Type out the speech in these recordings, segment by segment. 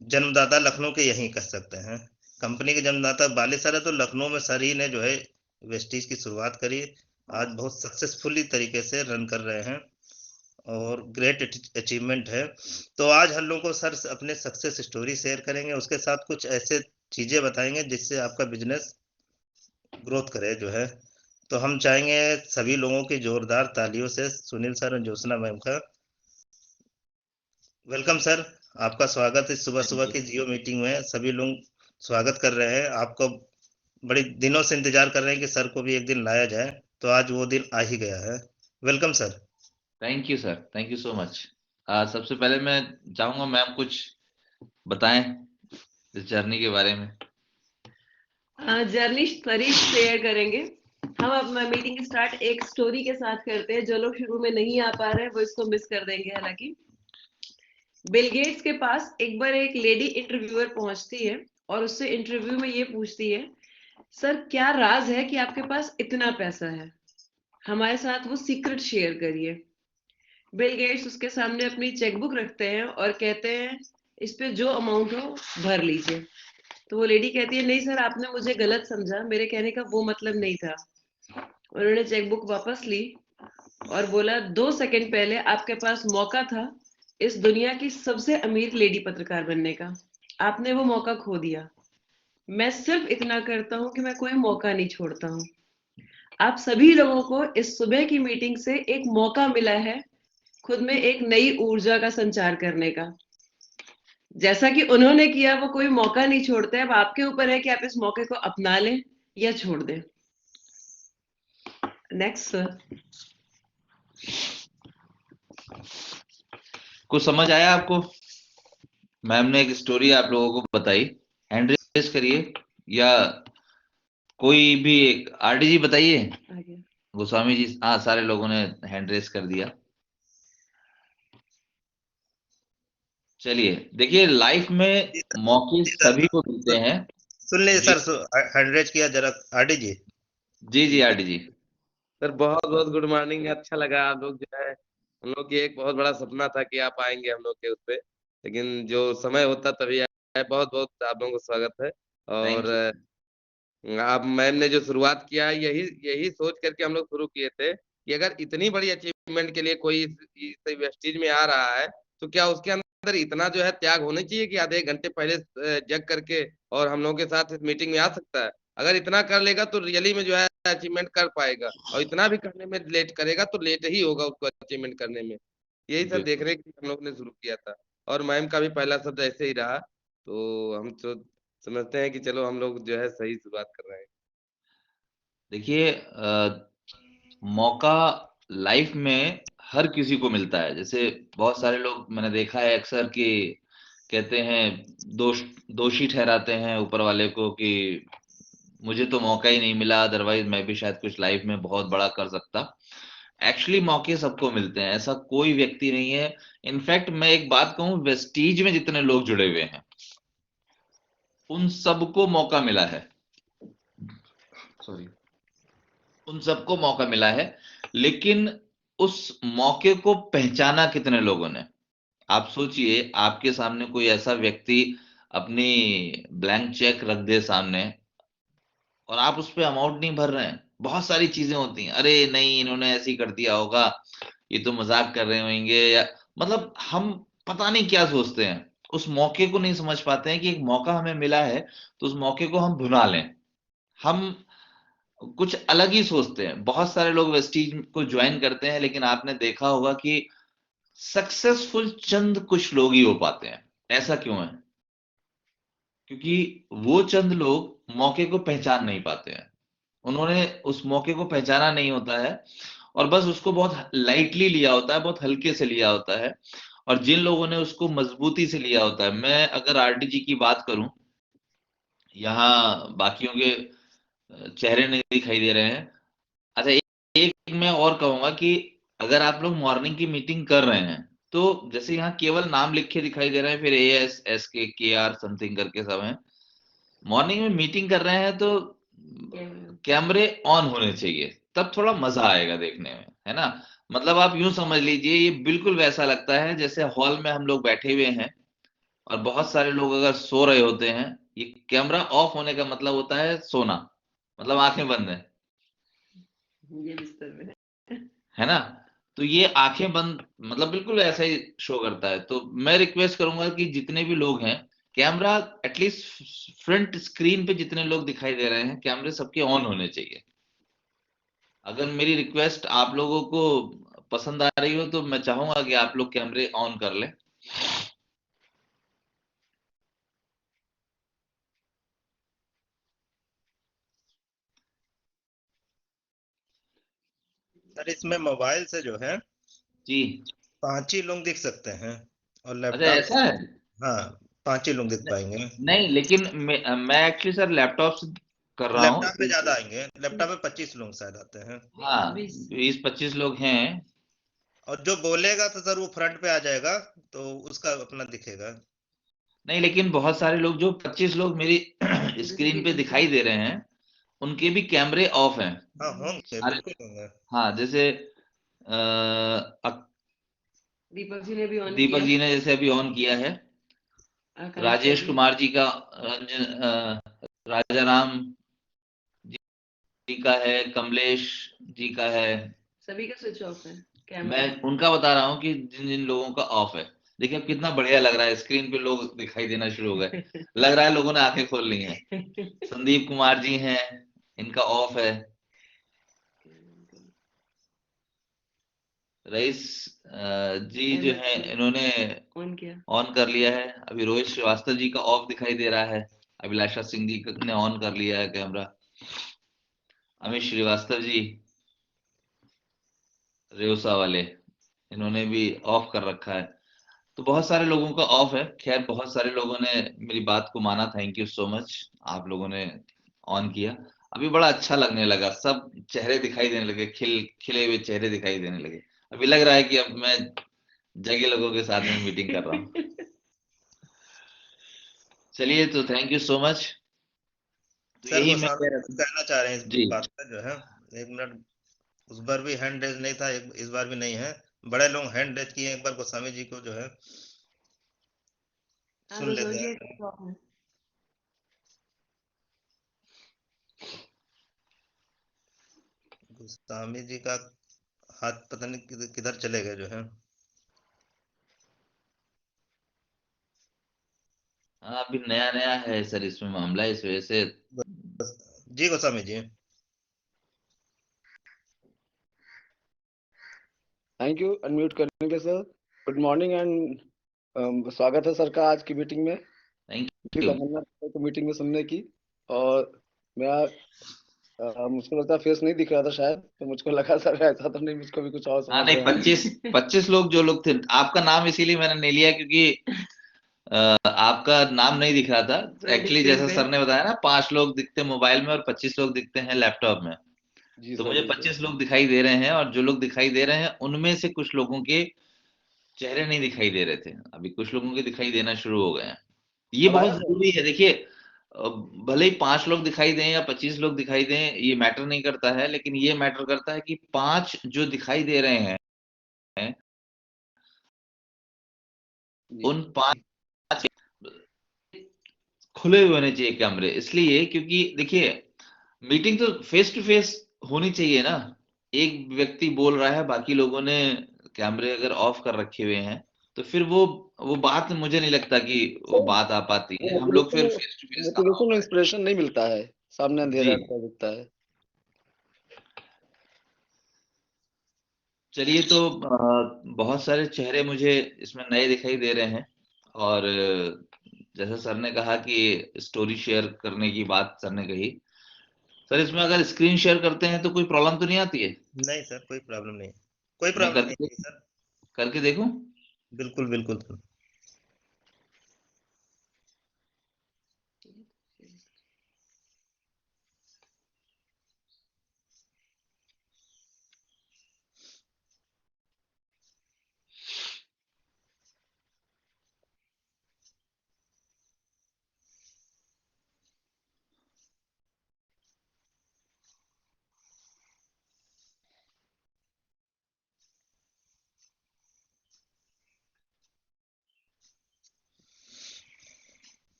जन्मदाता लखनऊ के यहीं कह सकते हैं। कंपनी के जन्मदाता वाले सर है, तो लखनऊ में सर ही ने जो है वेस्टीज की शुरुआत करी। आज बहुत सक्सेसफुली तरीके से रन कर रहे हैं और ग्रेट अचीवमेंट है। तो आज हम लोग को सर अपने सक्सेस स्टोरी शेयर करेंगे, उसके साथ कुछ ऐसे चीजें बताएंगे जिससे आपका बिजनेस ग्रोथ करे जो है। तो हम चाहेंगे सभी लोगों की जोरदार तालियों से सुनील सर और ज्योत्सना मैम का वेलकम सर। आपका स्वागत है सुबह थैंक सुबह यू। की जियो मीटिंग में। सभी लोग स्वागत कर रहे हैं आपको। बड़ी दिनों से इंतजार कर रहे हैं कि सर को भी एक दिन लाया जाए, तो आज वो दिन आ ही गया है। Welcome sir. Thank you sir, thank you so much. सबसे पहले मैं चाहूंगा मैम कुछ बताएं इस जर्नी के बारे में। जर्नी सरी शेयर करेंगे। हम अपना मीटिंग स्टार्ट एक स्टोरी के साथ करते हैं। जो लोग शुरू में नहीं आ पा रहे हैं वो इसको मिस कर देंगे। हालांकि बिल गेट्स के पास एक बार एक लेडी इंटरव्यूअर पहुंचती है और उससे इंटरव्यू में ये पूछती है, सर क्या राज है कि आपके पास इतना पैसा है, हमारे साथ वो सीक्रेट शेयर करिए। बिल गेट्स उसके सामने अपनी चेकबुक रखते हैं और कहते हैं, इस पे जो अमाउंट हो भर लीजिए। तो वो लेडी कहती है, नहीं सर आपने मुझे गलत समझा, मेरे कहने का वो मतलब नहीं था। उन्होंने चेकबुक वापस ली और बोला, 2 सेकंड पहले आपके पास मौका था इस दुनिया की सबसे अमीर लेडी पत्रकार बनने का, आपने वो मौका खो दिया। मैं सिर्फ इतना करता हूँ कि मैं कोई मौका नहीं छोड़ता हूँ। आप सभी लोगों को इस सुबह की मीटिंग से एक मौका मिला है खुद में एक नई ऊर्जा का संचार करने का। जैसा कि उन्होंने किया, वो कोई मौका नहीं छोड़ते। अब आपके ऊपर है कि आप इस मौके को अपना लें या छोड़ दें। Next sir. कुछ समझ आया आपको? मैम ने एक स्टोरी आप लोगों को बताई। हैंड रेस करिए या कोई भी एक आरडी जी बताइए। गोस्वामी जी, हाँ सारे लोगों ने हैंड रेस कर दिया। चलिए देखिए, लाइफ में जी सर, मौके जी सभी को मिलते सर, हैं। सुन लीजिए जी सर, 100 किया जरा आरडी जी। जी जी आरडी जी। सर बहुत बहुत गुड मॉर्निंग। अच्छा लगा आप लोग जो है, हम लोग की एक बहुत बड़ा सपना था कि आप आएंगे हम लोग के उस पे, लेकिन जो समय होता तभी आए। बहुत बहुत आप लोगों को स्वागत है। और थैंक यू। आप मैम ने जो शुरुआत किया है, यही यही सोच करके हम लोग शुरू किए थे कि अगर इतनी बड़ी अचीवमेंट के लिए कोई इस वेस्टीज में आ रहा है, तो क्या उसके अंदर इतना जो है त्याग होना चाहिए कि आधे घंटे पहले जग करके और हम लोगों के साथ इस मीटिंग में आ सकता है। अगर इतना कर लेगा तो रियली में जो है अचीवमेंट कर पाएगा, और इतना भी करने में लेट करेगा तो लेट ही होगा उसको अचीवमेंट करने में। यही सब बिल्कुल। देखने के लिए हम लोग ने शुरू किया था। और मैम का भी पहला शब्द ऐसे ही रहा, तो हम तो समझते हैं कि चलो हम लोग जो है सही शुरुआत कर रहे हैं। देखिए मौका लाइफ में हर किसी को मिलता है। जैसे बहुत सारे लोग मैंने देखा है अक्सर कि कहते हैं, दोषी ठहराते हैं ऊपर वाले को कि मुझे तो मौका ही नहीं मिला, अदरवाइज मैं भी शायद कुछ लाइफ में बहुत बड़ा कर सकता। एक्चुअली मौके सबको मिलते हैं, ऐसा कोई व्यक्ति नहीं है। इनफैक्ट मैं एक बात कहूं, वेस्टीज में जितने लोग जुड़े हुए हैं उन सबको मौका मिला है। सॉरी, उन सबको मौका मिला है, लेकिन उस मौके को पहचाना कितने लोगों ने? आप सोचिए, आपके सामने कोई ऐसा व्यक्ति अपनी ब्लैंक चेक रख दे सामने और आप उस पे अमाउंट नहीं भर रहे हैं। बहुत सारी चीजें होती हैं, अरे नहीं इन्होंने ऐसे ही कर दिया होगा, ये तो मजाक कर रहे होंगे, या मतलब हम पता नहीं क्या सोचते हैं। उस मौके को नहीं समझ पाते हैं कि एक मौका हमें मिला है, तो उस मौके को हम भुना लें। हम कुछ अलग ही सोचते हैं। बहुत सारे लोग वेस्टीज को ज्वाइन करते हैं, लेकिन आपने देखा होगा कि सक्सेसफुल चंद कुछ लोग ही हो पाते हैं। ऐसा क्यों है? क्योंकि वो चंद लोग मौके को पहचान नहीं पाते हैं। उन्होंने उस मौके को पहचाना नहीं होता है और बस उसको बहुत लाइटली लिया होता है, बहुत हल्के से लिया होता है। और जिन लोगों ने उसको मजबूती से लिया होता है, मैं अगर आरडी जी की बात करूं, यहाँ बाकियों के चेहरे नहीं दिखाई दे रहे हैं। अच्छा, एक मैं और कहूंगा कि अगर आप लोग मॉर्निंग की मीटिंग कर रहे हैं, तो जैसे यहाँ केवल नाम लिखे दिखाई दे रहे हैं, फिर ASSK KR समथिंग करके सब हैं। मॉर्निंग में मीटिंग कर रहे हैं तो कैमरे ऑन होने चाहिए, तब थोड़ा मजा आएगा देखने में, है ना? मतलब आप यूं समझ लीजिए, ये बिल्कुल वैसा लगता है जैसे हॉल में हम लोग बैठे हुए हैं और बहुत सारे लोग अगर सो रहे होते हैं, ये कैमरा ऑफ होने का मतलब होता है सोना, मतलब आंखें बंद है ये बिस्तर में है ना? तो ये आंखें बंद मतलब बिल्कुल ऐसा ही शो करता है। तो मैं रिक्वेस्ट करूंगा कि जितने भी लोग हैं, कैमरा एटलीस्ट फ्रंट स्क्रीन पे जितने लोग दिखाई दे रहे हैं, कैमरे सबके ऑन होने चाहिए। अगर मेरी रिक्वेस्ट आप लोगों को पसंद आ रही हो तो मैं चाहूंगा कि आप लोग कैमरे ऑन कर लें। सर इसमें मोबाइल से जो है जी। 5 ही लोग दिख सकते हैं, और अच्छा, लैपटॉप ऐसा है? हाँ 5 ही लोग दिख न- पाएंगे। नहीं, लेकिन मैं एक्चुअली सर लैपटॉप से कर रहा हूँ लैपटॉप में तो ज्यादा आएंगे, लैपटॉप में 25 लोग शायद आते हैं। हाँ, 20 20-25 लोग हैं। और जो बोलेगा तो सर वो फ्रंट पे आ जाएगा, तो उसका अपना दिखेगा। नहीं, लेकिन बहुत सारे लोग, जो 25 लोग मेरी जैसे स्क्रीन पे दीपक दिखाई जी दे रहे हैं, उनके भी कैमरे ऑफ हैं। हाँ होंगे, अरे बिल्कुल होंगे। हाँ, जैसे दीपक जी ने भी ऑन दीपक किया। जी ने जैसे अभी ऑन किया है, आकांक्षा राजेश जी कुमार जी का, राजा राम जी का है, कमलेश जी का है। सभी का स्विच ऑफ है कैमरा। मैं उनका बता रहा हूँ कि जिन जिन लोगों का ऑफ है। देखिए अब कितना बढ़िया लग रहा है, स्क्रीन पे लोग दिखाई देना शुरू हो गए, लग रहा है लोगों ने आंखें खोल ली हैं। संदीप कुमार जी हैं, इनका ऑफ है। रईस जी जो अहमद है, जी इन्होंने ऑन किया। ऑन कर लिया है। अभी रोहित श्रीवास्तव जी का ऑफ दिखाई दे रहा है। अभिलाषा सिंह जी ने ऑन कर लिया है कैमरा। अमित श्रीवास्तव जी, रेउसा वाले, इन्होंने भी ऑफ कर रखा है। तो बहुत सारे लोगों का ऑफ है। खैर, बहुत सारे लोगों ने मेरी बात को माना, थैंक यू सो मच। आप लोगों ने ऑन किया, अभी बड़ा अच्छा लगने लगा, सब चेहरे दिखाई देने लगे, खिले हुए चेहरे दिखाई देने लगे। अभी लग रहा है कि अब मैं जगह लोगों के साथ में मीटिंग कर रहा हूँ। चलिए, तो थैंक यू सो मच। तो सर यही मैं गोस्वामी कह जी रहा कुछ था। कहना चाह रहे हैं इस जी। बात पे जो है। एक मिनट, उस बार भी हैंड रेज नहीं था, इस बार भी नहीं है। बड़े लोग हैंड रेज किए, एक बार गोस्वामी जी को जो है हाँ सुन गोस्वामी लेते जी हैं। का ऑफ है। गोस्वामी जी का हाथ पता नहीं किधर चले गए जो है। हाँ, अभी नया नया है सर इसमें मामला, इस वजह से। जी Goswami ji. Thank you unmute करने के सर। गुड मॉर्निंग एंड स्वागत है सर का आज की मीटिंग में। थैंक की यू। तमन्ना सर को मीटिंग में सुनने की। और मैं मुझको लगता है फेस नहीं दिख रहा था शायद, तो मुझको लगा सर ऐसा तो नहीं मुझको भी कुछ और हाँ, समझ नहीं, रहे हैं। 25 लोग जो लोग थे, आपका नाम इसीलिए मैंने नहीं लिया क्योंकि आपका नाम नहीं दिख रहा था। फ्रंट एक्चुअली स्क्रीन जैसा पे सर ने बताया ना, 5 लोग दिखते मोबाइल में और 25 लोग दिखते हैं लैपटॉप में। जी तो सर, मुझे जी सर। 25 लोग दिखाई दे रहे हैं, और जो लोग दिखाई दे रहे हैं उनमें से कुछ लोगों के चेहरे नहीं दिखाई दे रहे थे, अभी कुछ लोगों के दिखाई देना शुरू हो गए हैं। ये अब बहुत आया सर? जरूरी है। देखिए, भले ही 5 लोग दिखाई दें या 25 लोग दिखाई दें, ये मैटर नहीं करता है, लेकिन ये मैटर करता है कि 5 जो दिखाई दे रहे हैं, जी उन 5 खुले हुए होने चाहिए कैमरे। इसलिए क्योंकि देखिए, मीटिंग तो फेस टू फेस होनी चाहिए ना। एक व्यक्ति बोल रहा है, बाकी लोगों ने कैमरे अगर ऑफ कर रखे हुए हैं, तो फिर वो बात मुझे नहीं लगता कि वो सर, बात आ पाती वो है। हम लोग मोटिवेशन फिर में फेस टू फेस कहाँ हो मोटिवेशन में पाए। इंस्पिरेशन नहीं मिलता है, सामने जी। अंधेरा अंधेरा दिखता है। चलिए, तो बहुत सारे चेहरे मुझे इसमें नए दिखाई दे रहे हैं। और जैसा सर ने कहा कि स्टोरी शेयर करने की बात सर ने कही, सर इसमें अगर स्क्रीन शेयर करते हैं तो कोई प्रॉब्लम तो नहीं आती है? नहीं सर, कोई प्रॉब्लम नहीं, कोई मैं प्रॉब्लम नहीं है सर। करके देखूं? बिल्कुल बिल्कुल सर।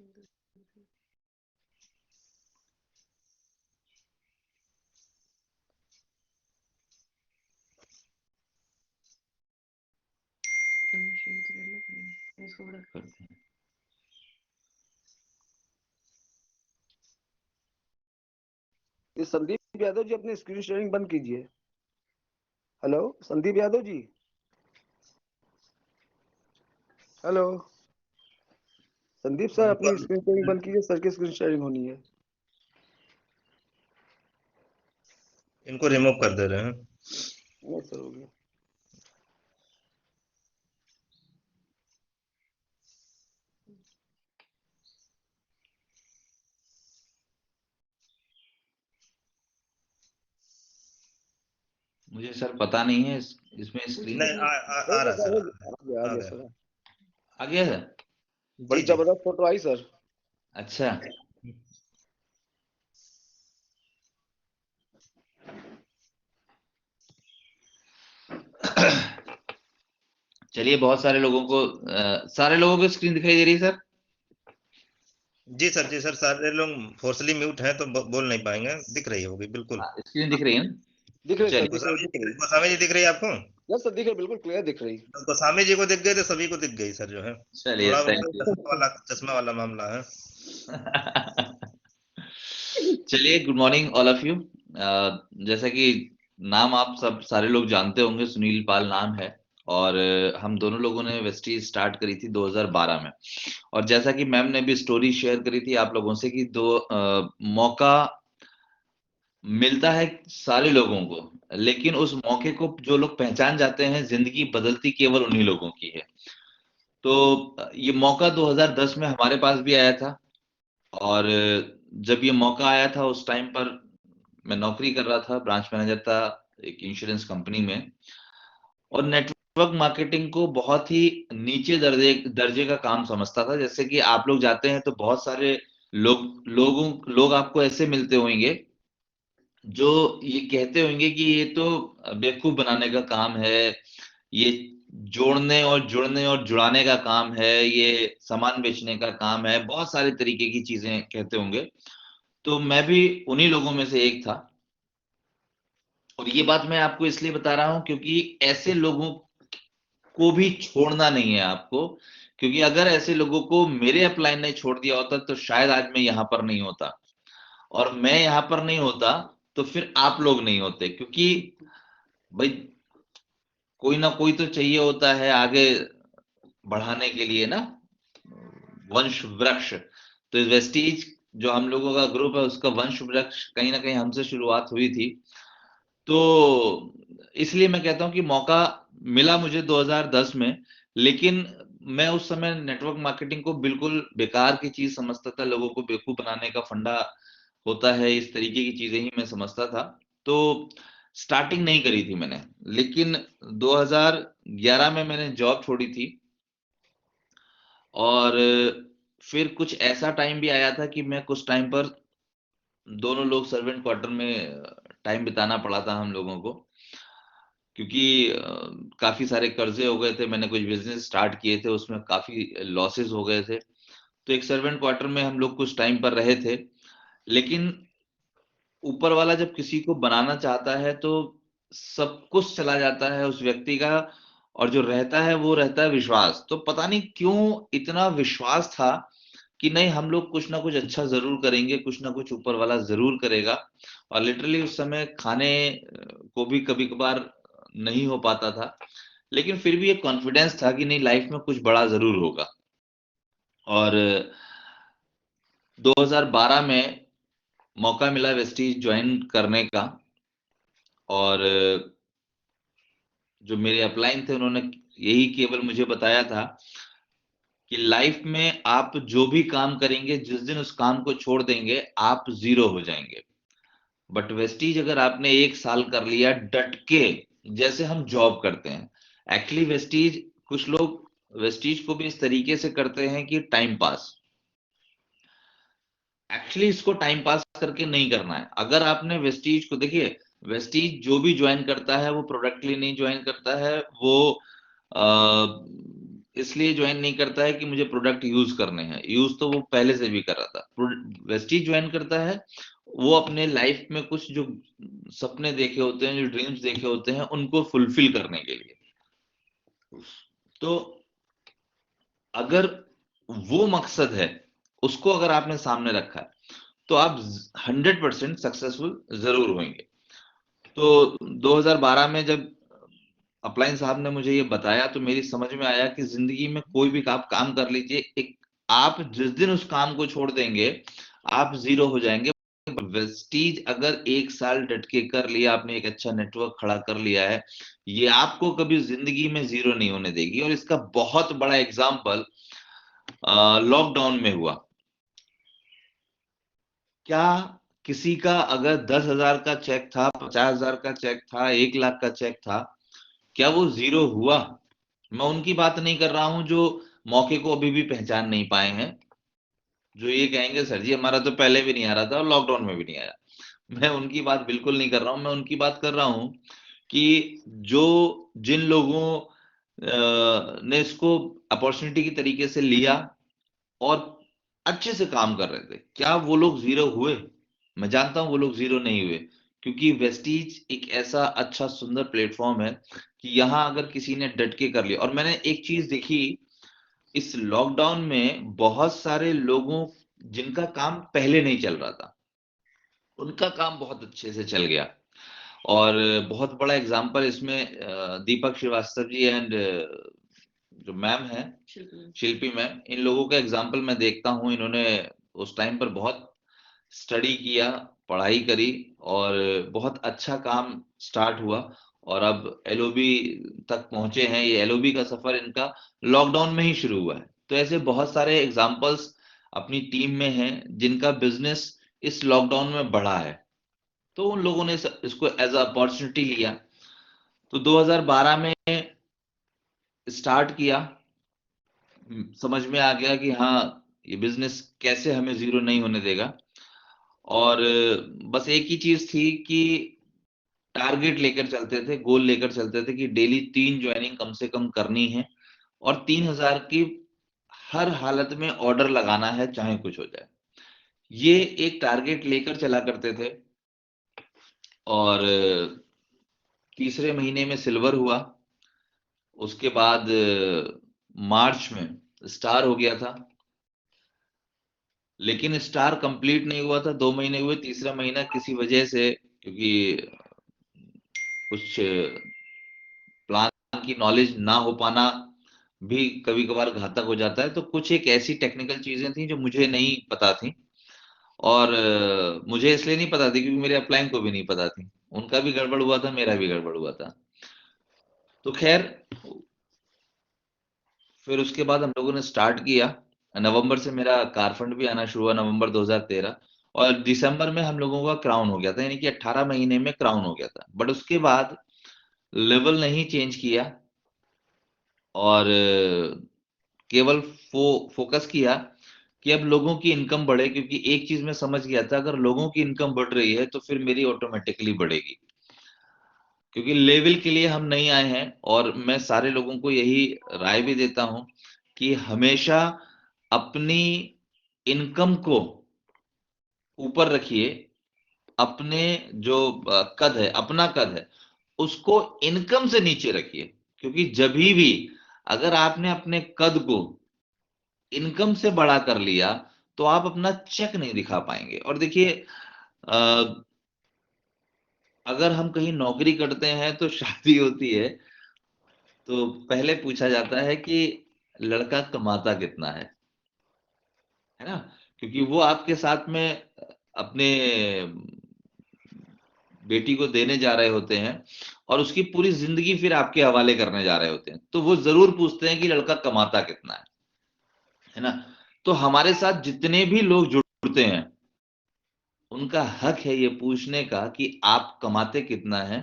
ये संदीप यादव जी अपनी स्क्रीन शेयरिंग बंद कीजिए। Hello Sandeep Yadav ji, hello Sandeep sir, अपनी स्क्रीन शेयरिंग बंद कीजिए, सर की स्क्रीन शेयरिंग होनी है। इनको रिमूव कर दे रहे हैं। नहीं सर, हो गया। मुझे सर पता नहीं है इसमें स्क्रीन नहीं आ रहा सर, आ आ गया गया। सर, आ गया सर। बड़ी जी जी। जबरदस्त फोटो आई सर। अच्छा, चलिए, बहुत सारे लोगों को सारे लोगों को स्क्रीन दिखाई दे रही है सर। जी सर, सारे लोग फोर्सली म्यूट हैं तो बोल नहीं पाएंगे। दिख रही होगी बिल्कुल। स्क्रीन दिख रही है ना? दिख रही सर, चलिए, दिख रही, दिख रही। गोस्वामी जी दिख रही है आपको? यस सर, दिख रही, बिल्कुल क्लियर दिख रही। गोस्वामी जी को दिख गई तो सभी को दिख गई सर, जो है चलिए, थोड़ा थैंक यू। चश्मा वाला मामला है। चलिए, good morning all of you. जैसा कि नाम आप सब सारे लोग जानते होंगे, सुनील पाल नाम है, और हम दोनों लोगों ने वेस्टीज स्टार्ट करी थी 2012 में। और जैसा कि मैम ने भी स्टोरी शेयर करी थी आप लोगों से कि मौका मिलता है सारे लोगों को, लेकिन उस मौके को जो लोग पहचान जाते हैं, जिंदगी बदलती केवल उन्हीं लोगों की है। तो ये मौका 2010 में हमारे पास भी आया था, और जब ये मौका आया था उस टाइम पर मैं नौकरी कर रहा था, ब्रांच मैनेजर था एक इंश्योरेंस कंपनी में, और नेटवर्क मार्केटिंग को बहुत ही नीचे दर्जे का काम समझता था। जैसे कि आप लोग जाते हैं तो बहुत सारे लोग आपको ऐसे मिलते होंगे जो ये कहते होंगे कि ये तो बेवकूफ बनाने का काम है, ये जोड़ने और जुड़ने और जुड़ाने का काम है, ये सामान बेचने का काम है, बहुत सारे तरीके की चीजें कहते होंगे। तो मैं भी उन्हीं लोगों में से एक था, और ये बात मैं आपको इसलिए बता रहा हूं क्योंकि ऐसे लोगों को भी छोड़ना नहीं है आपको, क्योंकि अगर ऐसे लोगों को मेरे अपलाइन ने छोड़ दिया होता तो शायद आज मैं यहां पर नहीं होता, और मैं यहां पर नहीं होता तो फिर आप लोग नहीं होते, क्योंकि भाई कोई ना कोई तो चाहिए होता है आगे बढ़ाने के लिए ना, वंश वृक्ष। तो वेस्टीज जो हम लोगों का ग्रुप है उसका वंश वृक्ष कहीं ना कहीं हमसे शुरुआत हुई थी। तो इसलिए मैं कहता हूं कि मौका मिला मुझे 2010 में, लेकिन मैं उस समय नेटवर्क मार्केटिंग को बिल्कुल बेकार की चीज समझता था, लोगों को बेवकूफ बनाने का फंडा होता है, इस तरीके की चीजें ही मैं समझता था। तो स्टार्टिंग नहीं करी थी मैंने, लेकिन 2011 में मैंने जॉब छोड़ी थी, और फिर कुछ ऐसा टाइम भी आया था कि मैं कुछ टाइम पर दोनों लोग सर्वेंट क्वार्टर में टाइम बिताना पड़ा था हम लोगों को, क्योंकि काफी सारे कर्जे हो गए थे, मैंने कुछ बिजनेस स्टार्ट किए थे, उसमें काफी लॉसेस हो गए थे। तो एक सर्वेंट क्वार्टर में हम लोग कुछ टाइम पर रहे थे, लेकिन ऊपर वाला जब किसी को बनाना चाहता है तो सब कुछ चला जाता है उस व्यक्ति का, और जो रहता है वो रहता है विश्वास। तो पता नहीं क्यों इतना विश्वास था कि नहीं, हम लोग कुछ ना कुछ अच्छा जरूर करेंगे, कुछ ना कुछ ऊपर वाला जरूर करेगा। और लिटरली उस समय खाने को भी कभी कभार नहीं हो पाता था, लेकिन फिर भी एक कॉन्फिडेंस था कि नहीं, लाइफ में कुछ बड़ा जरूर होगा। और 2012 में मौका मिला वेस्टीज ज्वाइन करने का, और जो मेरे अपलाइन थे उन्होंने यही केवल मुझे बताया था कि लाइफ में आप जो भी काम करेंगे, जिस दिन उस काम को छोड़ देंगे आप जीरो हो जाएंगे। बट वेस्टीज अगर आपने 1 साल कर लिया डट के, जैसे हम जॉब करते हैं, एक्चुअली वेस्टीज कुछ लोग वेस्टीज को भी इस तरीके से करते हैं कि टाइम पास, एक्चुअली इसको टाइम पास करके नहीं करना है। अगर आपने वेस्टीज को, देखिए वेस्टीज जो भी ज्वाइन करता है वो प्रोडक्टली नहीं ज्वाइन करता है, वो इसलिए ज्वाइन नहीं करता है कि मुझे प्रोडक्ट यूज करने हैं, यूज तो वो पहले से भी कर रहा था। वेस्टीज ज्वाइन करता है वो अपने लाइफ में कुछ जो सपने देखे होते हैं, जो ड्रीम्स देखे होते हैं, उनको फुलफिल करने के लिए। तो अगर वो मकसद है, उसको अगर आपने सामने रखा है, तो आप 100% सक्सेसफुल जरूर होंगे। तो 2012 में जब अपलाइन साहब ने मुझे ये बताया तो मेरी समझ में आया कि जिंदगी में कोई भी आप काम कर लीजिए, एक आप जिस दिन उस काम को छोड़ देंगे आप जीरो हो जाएंगे। वेस्टीज अगर 1 साल डट के कर लिया, आपने एक अच्छा नेटवर्क खड़ा कर लिया है, ये आपको कभी जिंदगी में जीरो नहीं होने देगी। और इसका बहुत बड़ा एग्जाम्पल लॉकडाउन में हुआ। क्या किसी का अगर 10,000 का चेक था, 50,000 का चेक था, 1 लाख का चेक था, क्या वो जीरो हुआ? मैं उनकी बात नहीं कर रहा हूं जो मौके को अभी भी पहचान नहीं पाए हैं, जो ये कहेंगे सर जी हमारा तो पहले भी नहीं आ रहा था और लॉकडाउन में भी नहीं आया। मैं उनकी बात बिल्कुल नहीं कर रहा हूं। मैं उनकी बात कर रहा हूं कि जो जिन लोगों ने इसको अपॉर्चुनिटी की तरीके से लिया और अच्छे से काम कर रहे थे, क्या वो लोग जीरो हुए? मैं जानता हूं वो लोग जीरो नहीं हुए, क्योंकि वेस्टीज एक ऐसा अच्छा सुंदर प्लेटफॉर्म है कि यहां अगर किसी ने डट के कर लिया। और मैंने एक चीज देखी इस लॉकडाउन में, बहुत सारे लोगों जिनका काम पहले नहीं चल रहा था उनका काम बहुत अच्छे से चल गया। और बहुत बड़ा एग्जांपल इसमें दीपक श्रीवास्तव जी एंड जो मैम है शिल्पी मैम, इन लोगों का एग्जांपल मैं देखता हूँ। इन्होंने उस टाइम पर बहुत स्टडी किया, पढ़ाई करी और बहुत अच्छा काम स्टार्ट हुआ और अब एलओबी तक पहुंचे हैं। ये एलओबी का सफर इनका लॉकडाउन में ही शुरू हुआ है। तो ऐसे बहुत सारे एग्जांपल्स अपनी टीम में हैं जिनका बिजनेस इस लॉकडाउन में बढ़ा है। तो उन लोगों ने इसको एज अ अपॉर्चुनिटी लिया। तो 2012 में स्टार्ट किया, समझ में आ गया कि हाँ ये बिजनेस कैसे हमें जीरो नहीं होने देगा। और बस एक ही चीज थी कि टारगेट लेकर चलते थे, गोल लेकर चलते थे कि डेली 3 ज्वाइनिंग कम से कम करनी है और 3,000 की हर हालत में ऑर्डर लगाना है, चाहे कुछ हो जाए। ये एक टारगेट लेकर चला करते थे। और तीसरे महीने में सिल्वर हुआ, उसके बाद मार्च में स्टार हो गया था। लेकिन स्टार कंप्लीट नहीं हुआ था, 2 महीने हुए, तीसरा महीना किसी वजह से, क्योंकि कुछ प्लान की नॉलेज ना हो पाना भी कभी कभार घातक हो जाता है। तो कुछ एक ऐसी टेक्निकल चीजें थी जो मुझे नहीं पता थी और मुझे इसलिए नहीं पता थी क्योंकि मेरे अपलाइन को भी नहीं पता थी। उनका भी गड़बड़ हुआ था, मेरा भी गड़बड़ हुआ था। तो खैर फिर उसके बाद हम लोगों ने स्टार्ट किया। नवंबर से मेरा कार फंड भी आना शुरू हुआ, नवंबर 2013। और दिसंबर में हम लोगों का क्राउन हो गया था, यानी कि 18 महीने में क्राउन हो गया था। बट उसके बाद लेवल नहीं चेंज किया और केवल फोकस किया कि अब लोगों की इनकम बढ़े। क्योंकि एक चीज मैं समझ गया था, अगर लोगों की इनकम बढ़ रही है तो फिर मेरी ऑटोमेटिकली बढ़ेगी, क्योंकि लेवल के लिए हम नहीं आए हैं। और मैं सारे लोगों को यही राय भी देता हूं कि हमेशा अपनी इनकम को ऊपर रखिए, अपने जो कद है, अपना कद है, उसको इनकम से नीचे रखिए। क्योंकि जब भी अगर आपने अपने कद को इनकम से बड़ा कर लिया तो आप अपना चेक नहीं दिखा पाएंगे। और देखिए अगर हम कहीं नौकरी करते हैं तो शादी होती है तो पहले पूछा जाता है कि लड़का कमाता कितना है ना? क्योंकि वो आपके साथ में अपने बेटी को देने जा रहे होते हैं और उसकी पूरी जिंदगी फिर आपके हवाले करने जा रहे होते हैं। तो वो जरूर पूछते हैं कि लड़का कमाता कितना है ना? तो हमारे साथ जितने भी लोग जुड़ते हैं उनका हक है ये पूछने का कि आप कमाते कितना है।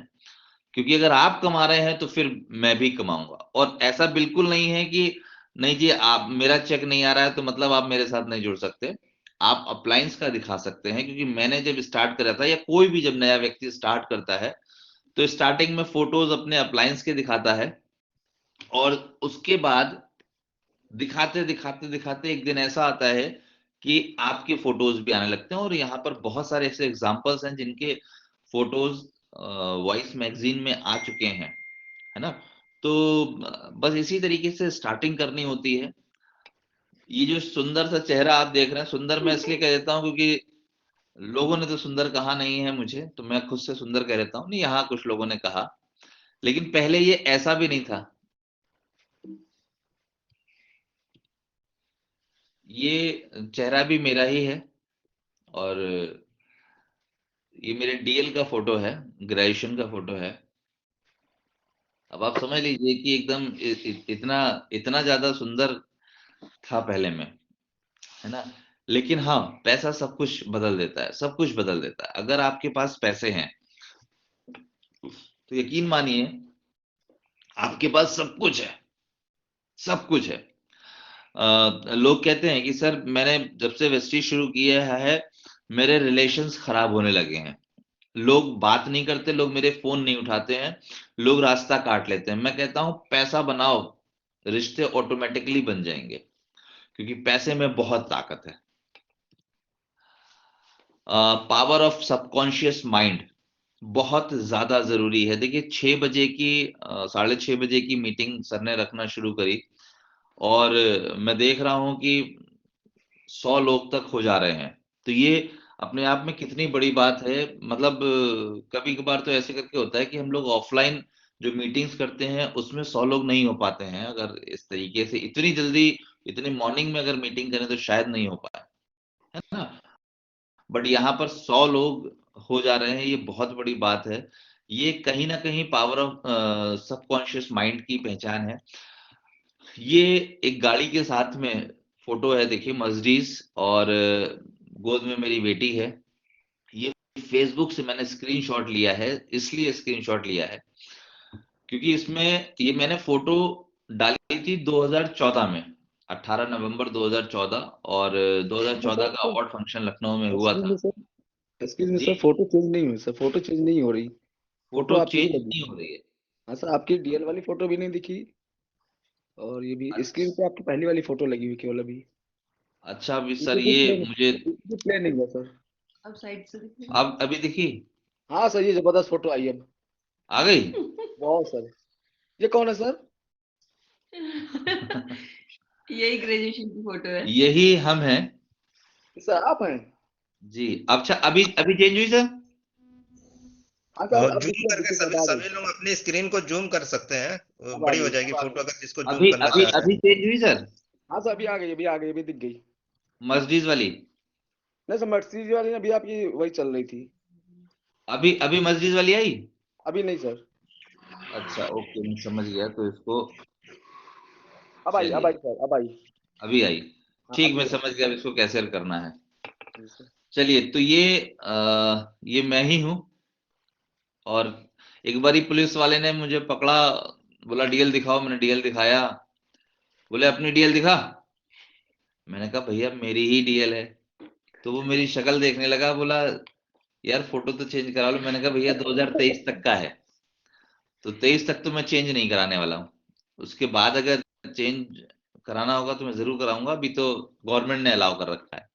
क्योंकि अगर आप कमा रहे हैं तो फिर मैं भी कमाऊंगा। और ऐसा बिल्कुल नहीं है कि नहीं जी आप मेरा चेक नहीं आ रहा है तो मतलब आप मेरे साथ नहीं जुड़ सकते। आप अप्लायंस का दिखा सकते हैं। क्योंकि मैंने जब स्टार्ट करा था, या कोई भी जब नया व्यक्ति स्टार्ट करता है तो स्टार्टिंग में फोटोज अपने अप्लायंस के दिखाता है और उसके बाद दिखाते दिखाते दिखाते एक दिन ऐसा आता है कि आपके फोटोज भी आने लगते हैं, और यहाँ पर बहुत सारे ऐसे एग्जांपल्स हैं जिनके फोटोज वॉइस मैगजीन में आ चुके हैं, है ना। तो बस इसी तरीके से स्टार्टिंग करनी होती है। ये जो सुंदर सा चेहरा आप देख रहे हैं, सुंदर मैं इसलिए कह देता हूँ क्योंकि लोगों ने तो सुंदर कहा नहीं है मुझे, तो मैं खुद से सुंदर कह देता हूँ। नहीं, यहाँ कुछ लोगों ने कहा, लेकिन पहले ये ऐसा भी नहीं था। ये चेहरा भी मेरा ही है, और ये मेरे डीएल का फोटो है, ग्रेजुएशन का फोटो है। अब आप समझ लीजिए कि एकदम इतना इतना ज्यादा सुंदर था पहले में, है ना। लेकिन हाँ, पैसा सब कुछ बदल देता है, सब कुछ बदल देता है। अगर आपके पास पैसे हैं तो यकीन मानिए आपके पास सब कुछ है, सब कुछ है। लोग कहते हैं कि सर मैंने जब से वेस्टीज शुरू किया है मेरे रिलेशंस खराब होने लगे हैं, लोग बात नहीं करते, लोग मेरे फोन नहीं उठाते हैं, लोग रास्ता काट लेते हैं। मैं कहता हूं पैसा बनाओ, रिश्ते ऑटोमेटिकली बन जाएंगे, क्योंकि पैसे में बहुत ताकत है। पावर ऑफ सबकॉन्शियस माइंड बहुत ज्यादा जरूरी है। देखिए 6 बजे की 6:30 बजे की मीटिंग सर ने रखना शुरू करी, और मैं देख रहा हूं कि 100 लोग तक हो जा रहे हैं। तो ये अपने आप में कितनी बड़ी बात है। मतलब कभी कभार तो ऐसे करके होता है कि हम लोग ऑफलाइन जो मीटिंग्स करते हैं उसमें 100 लोग नहीं हो पाते हैं। अगर इस तरीके से इतनी जल्दी इतनी मॉर्निंग में अगर मीटिंग करें तो शायद नहीं हो पाए, है ना। बट यहाँ पर 100 लोग हो जा रहे हैं, ये बहुत बड़ी बात है। ये कहीं ना कहीं पावर ऑफ सबकॉन्शियस माइंड की पहचान है। ये एक गाड़ी के साथ में फोटो है, देखिए मर्सिडीज, और गोद में मेरी बेटी है। ये फेसबुक से मैंने स्क्रीनशॉट लिया है, इसलिए स्क्रीनशॉट लिया है क्योंकि इसमें ये मैंने फोटो डाली थी 2014 में, 18 नवंबर 2014, और 2014 का अवार्ड फंक्शन लखनऊ में हुआ था। एक्सक्यूज मी जी, सर, फोटो चेंज नहीं हुई सर, फोटो चेंज नहीं हो रही। फोटो फोटो आपकी ही चेंज लगी। नहीं हो रही है। हाँ सर, आपकी डीएल वाली फोटो भी नहीं दिखी, और ये भी स्क्रीन पे आपकी पहली वाली फोटो लगी हुई केवल अभी। अच्छा, अभी सर ये ये प्ले मुझे नहीं, प्ले नहीं हुआ सर। अब साइड से दिख अब अभी दिखी, हाँ सर, ये जबरदस्त फोटो आई अब। आ गई। बहुत सर। ये कौन है सर? यही ग्रेजुएशन की फोटो है। यही हम हैं सर आप हैं? जी। अच्छा, अभी अभी चेंज हुई सर। हाँ सर, और अब जूम दिखी, अब करके दिखी, सभी बता सभी दें। लोग अपनी स्क्रीन को जूम कर सकते हैं, वो अब आ बड़ी हो गई, जाएगी अब आ फोटो गई। अगर जिसको जूम अभी करना अभी चाहते अभी हैं। चेंज हुई सर, हाँ सर, अभी आ गई, अभी आ गई, अभी दिख गई। मर्सिडीज वाली। नहीं सर, मर्सिडीज वाली अभी आपकी वही चल रही थी। अभी अभी मर्सिडीज वाली आई। अभी नहीं सर। अच्छा ओके, मैं समझ गया। तो इसको, अब आई, अब चलिए आई सर, अब आई। अभी आई। हाँ ठीक, अभी मैं आई। समझ गया अब इसको कैसे करना है। जी सर। चलिए, तो ये मैं ही हूँ। और एक बारी पुलिस वाले ने मुझे पकड़ा, बोला डीएल दिखाओ। मैंने डीएल दिखाया, बोले अपनी डीएल दिखा। मैंने कहा भैया मेरी ही डीएल है। तो वो मेरी शक्ल देखने लगा, बोला यार फोटो तो चेंज करा लो। मैंने कहा भैया 2023 तक का है, तो 23 तक तो मैं चेंज नहीं कराने वाला हूँ। उसके बाद अगर चेंज कराना होगा तो मैं जरूर कराऊंगा, अभी तो गवर्नमेंट ने अलाउ कर रखा है।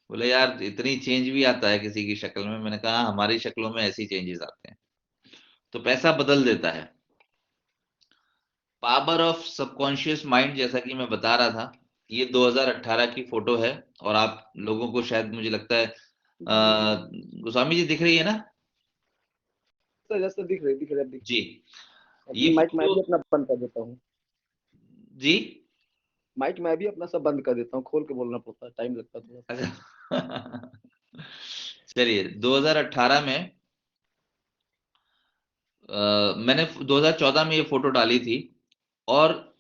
बोले यार इतनी चेंज भी आता है किसी की शक्ल में। मैंने कहा हमारी शक्लों में ऐसी चेंजेस आते हैं। तो पैसा बदल देता है। पावर ऑफ सबकॉन्शियस माइंड, जैसा कि मैं बता रहा था, ये 2018 की फोटो है। और आप लोगों को शायद मुझे लगता है गोस्वामी जी दिख रही है ना। सर जैसे दिख रही, दिख रही, अब दिख जी, रही। ये अपनी माइक मैं फोटो। भी अपना बंद कर देता हूँ। जी, माइक मैं भी अपना सब बंद कर देता हूँ, खोल के बोलना पड़ता है, टाइम लगता है थोड़ा सा। अच्छा चलिए, 2018 में मैंने 2014 में ये फोटो डाली थी। और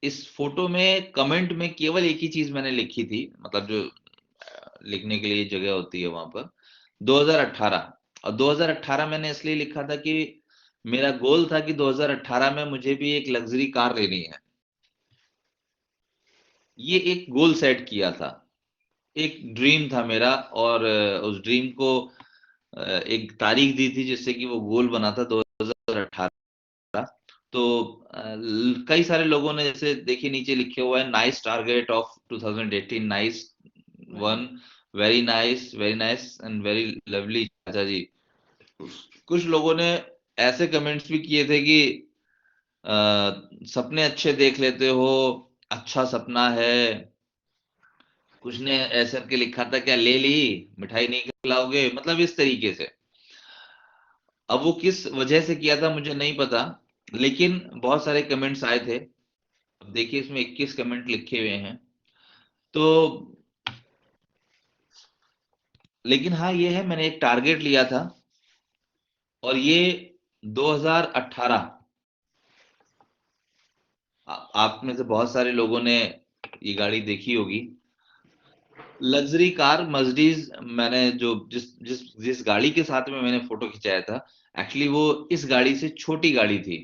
इस फोटो में कमेंट में केवल एक ही चीज मैंने लिखी थी, मतलब जो लिखने के लिए जगह होती है वहां पर, 2018। और 2018 मैंने इसलिए लिखा था कि मेरा गोल था कि 2018 में मुझे भी एक लग्जरी कार लेनी है। ये एक गोल सेट किया था, एक ड्रीम था मेरा। और उस ड्रीम को एक तारीख दी थी जिससे कि वो गोल बना था 2018। तो कई सारे लोगों ने, जैसे देखिए नीचे लिखे हुआ है nice target of 2018, nice one, very nice and very lovely चाचा जी। कुछ लोगों ने ऐसे कमेंट्स भी किए थे कि सपने अच्छे देख लेते हो, अच्छा सपना है। कुछ ने ऐसे करके लिखा था, क्या ले ली, मिठाई नहीं खिलाओगे, मतलब इस तरीके से। अब वो किस वजह से किया था मुझे नहीं पता, लेकिन बहुत सारे कमेंट्स आए थे। अब देखिए इसमें 21 कमेंट लिखे हुए हैं। तो लेकिन हाँ ये है, मैंने एक टारगेट लिया था और ये 2018, आप में से बहुत सारे लोगों ने ये गाड़ी देखी होगी, लग्जरी कार मर्सिडीज। मैंने जो जिस जिस जिस गाड़ी के साथ में मैंने फोटो खिंचाया था, एक्चुअली वो इस गाड़ी से छोटी गाड़ी थी।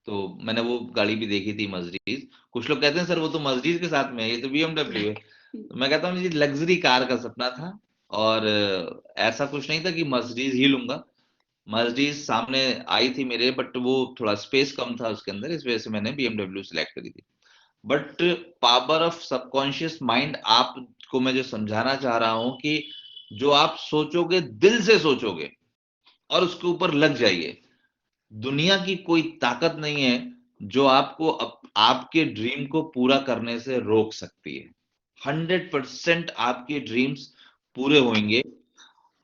तो मैंने वो गाड़ी भी देखी थी मर्सिडीज। कुछ लोग कहते हैं सर वो तो मर्सिडीज के साथ में है, ये तो बीएमडब्ल्यू है। तो मैं कहता हूँ ये लग्जरी कार का सपना था, और ऐसा कुछ नहीं था कि मर्सिडीज ही लूंगा। मर्सिडीज सामने आई थी मेरे, बट वो थोड़ा स्पेस कम था उसके अंदर, इस वजह से मैंने बीएमडब्ल्यू सिलेक्ट करी थी। But power of subconscious mind, आपको मैं जो समझाना चाह रहा हूं कि जो आप सोचोगे, दिल से सोचोगे और उसके ऊपर लग जाइए, दुनिया की कोई ताकत नहीं है जो आपको आपके ड्रीम को पूरा करने से रोक सकती है। 100% आपके ड्रीम्स पूरे होंगे।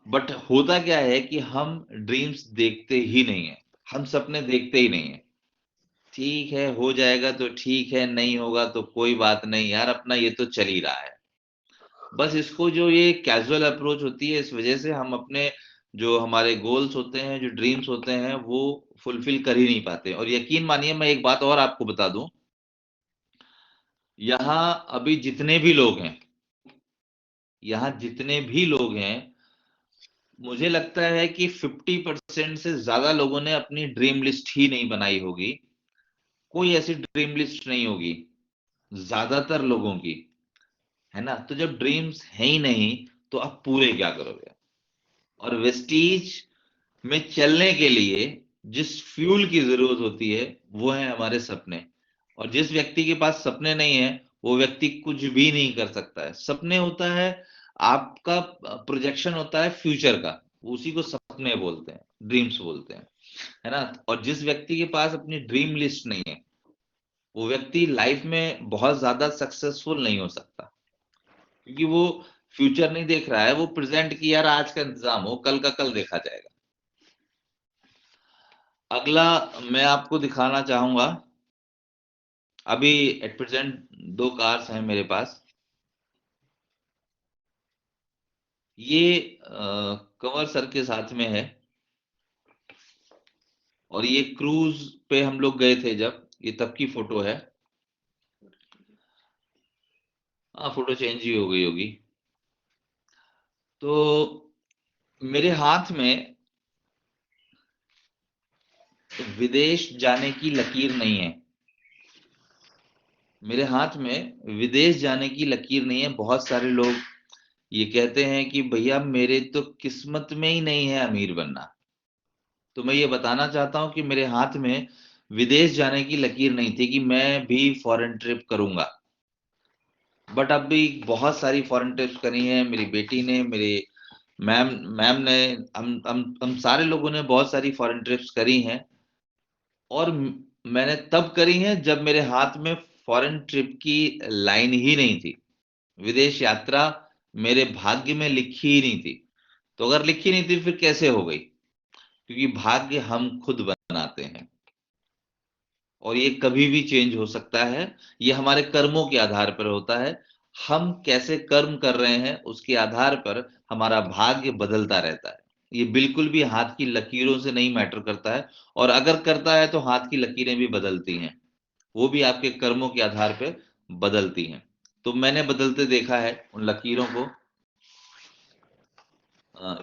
बट होता क्या है कि हम ड्रीम्स देखते ही नहीं है, हम सपने देखते ही नहीं है। ठीक है, हो जाएगा तो ठीक है, नहीं होगा तो कोई बात नहीं यार, अपना ये तो चल ही रहा है। बस इसको, जो ये कैजुअल अप्रोच होती है, इस वजह से हम अपने जो हमारे गोल्स होते हैं, जो ड्रीम्स होते हैं, वो फुलफिल कर ही नहीं पाते। और यकीन मानिए, मैं एक बात और आपको बता दूं, यहाँ अभी जितने भी लोग हैं, यहाँ जितने भी लोग हैं, मुझे लगता है कि 50% से ज्यादा लोगों ने अपनी ड्रीम लिस्ट ही नहीं बनाई होगी। कोई ऐसी ड्रीम लिस्ट नहीं होगी ज्यादातर लोगों की, है ना। तो जब ड्रीम्स है ही नहीं, तो आप पूरे क्या करोगे। और वेस्टीज में चलने के लिए जिस फ्यूल की जरूरत होती है, वो है हमारे सपने। और जिस व्यक्ति के पास सपने नहीं है, वो व्यक्ति कुछ भी नहीं कर सकता है। सपने होता है आपका प्रोजेक्शन होता है फ्यूचर का, उसी को सपने बोलते हैं, ड्रीम्स बोलते हैं, है ना। और जिस व्यक्ति के पास अपनी ड्रीम लिस्ट नहीं है, वो व्यक्ति लाइफ में बहुत ज्यादा सक्सेसफुल नहीं हो सकता, क्योंकि वो फ्यूचर नहीं देख रहा है, वो प्रेजेंट की यार आज का इंतजाम हो, कल का कल देखा जाएगा। अगला मैं आपको दिखाना चाहूंगा, अभी एट प्रेजेंट 2 कार्स हैं मेरे पास। ये कंवर सर के साथ में है, और ये क्रूज पे हम लोग गए थे जब, ये तब की फोटो है। हाँ, फोटो चेंज ही हो गई होगी। तो मेरे हाथ में विदेश जाने की लकीर नहीं है, मेरे हाथ में विदेश जाने की लकीर नहीं है। बहुत सारे लोग ये कहते हैं कि भैया मेरे तो किस्मत में ही नहीं है अमीर बनना। तो मैं ये बताना चाहता हूं कि मेरे हाथ में विदेश जाने की लकीर नहीं थी कि मैं भी फॉरेन ट्रिप करूंगा। बट अब भी बहुत सारी फॉरेन ट्रिप्स करी हैं मेरी बेटी ने, मेरे मैम मैम ने, हम सारे लोगों ने बहुत सारी फॉरेन ट्रिप्स करी हैं। और मैंने तब करी हैं जब मेरे हाथ में फॉरेन ट्रिप की लाइन ही नहीं थी। विदेश यात्रा मेरे भाग्य में लिखी ही नहीं थी। तो अगर लिखी नहीं थी फिर कैसे हो गई, क्योंकि भाग्य हम खुद बनाते हैं, और ये कभी भी चेंज हो सकता है। ये हमारे कर्मों के आधार पर होता है, हम कैसे कर्म कर रहे हैं उसके आधार पर हमारा भाग्य बदलता रहता है। ये बिल्कुल भी हाथ की लकीरों से नहीं मैटर करता है, और अगर करता है तो हाथ की लकीरें भी बदलती हैं, वो भी आपके कर्मों के आधार पर बदलती हैं। तो मैंने बदलते देखा है उन लकीरों को।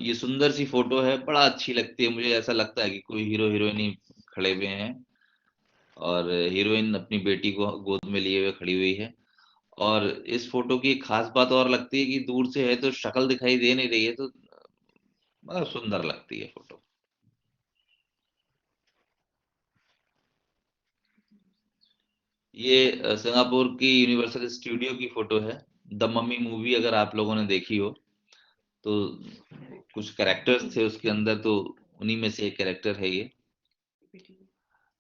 ये सुंदर सी फोटो है, बड़ा अच्छी लगती है मुझे। ऐसा लगता है कि कोई हीरो हीरोइन खड़े हुए हैं, और हीरोइन अपनी बेटी को गोद में लिए हुए खड़ी हुई है। और इस फोटो की एक खास बात और लगती है कि दूर से है तो शक्ल दिखाई दे नहीं रही है, तो बहुत सुंदर लगती है फोटो। ये सिंगापुर की यूनिवर्सल स्टूडियो की फोटो है। द मम्मी मूवी अगर आप लोगों ने देखी हो तो कुछ कैरेक्टर्स थे उसके अंदर, तो उन्हीं में से एक कैरेक्टर है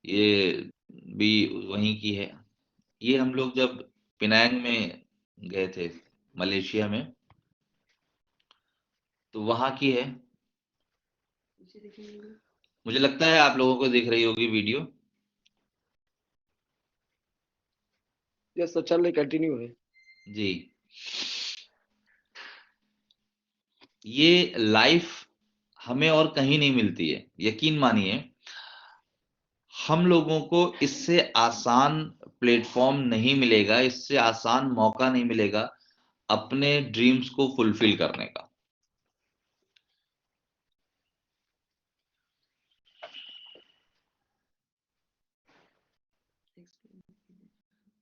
ये भी वहीं की है। ये हम लोग जब पिनांग में गए थे मलेशिया में, तो वहां की है। मुझे लगता है आप लोगों को दिख रही होगी वीडियो। यस सर, चल रही, कंटिन्यू है। जी, ये लाइफ हमें और कहीं नहीं मिलती है, यकीन मानिए। हम लोगों को इससे आसान प्लेटफॉर्म नहीं मिलेगा, इससे आसान मौका नहीं मिलेगा अपने ड्रीम्स को फुलफिल करने का।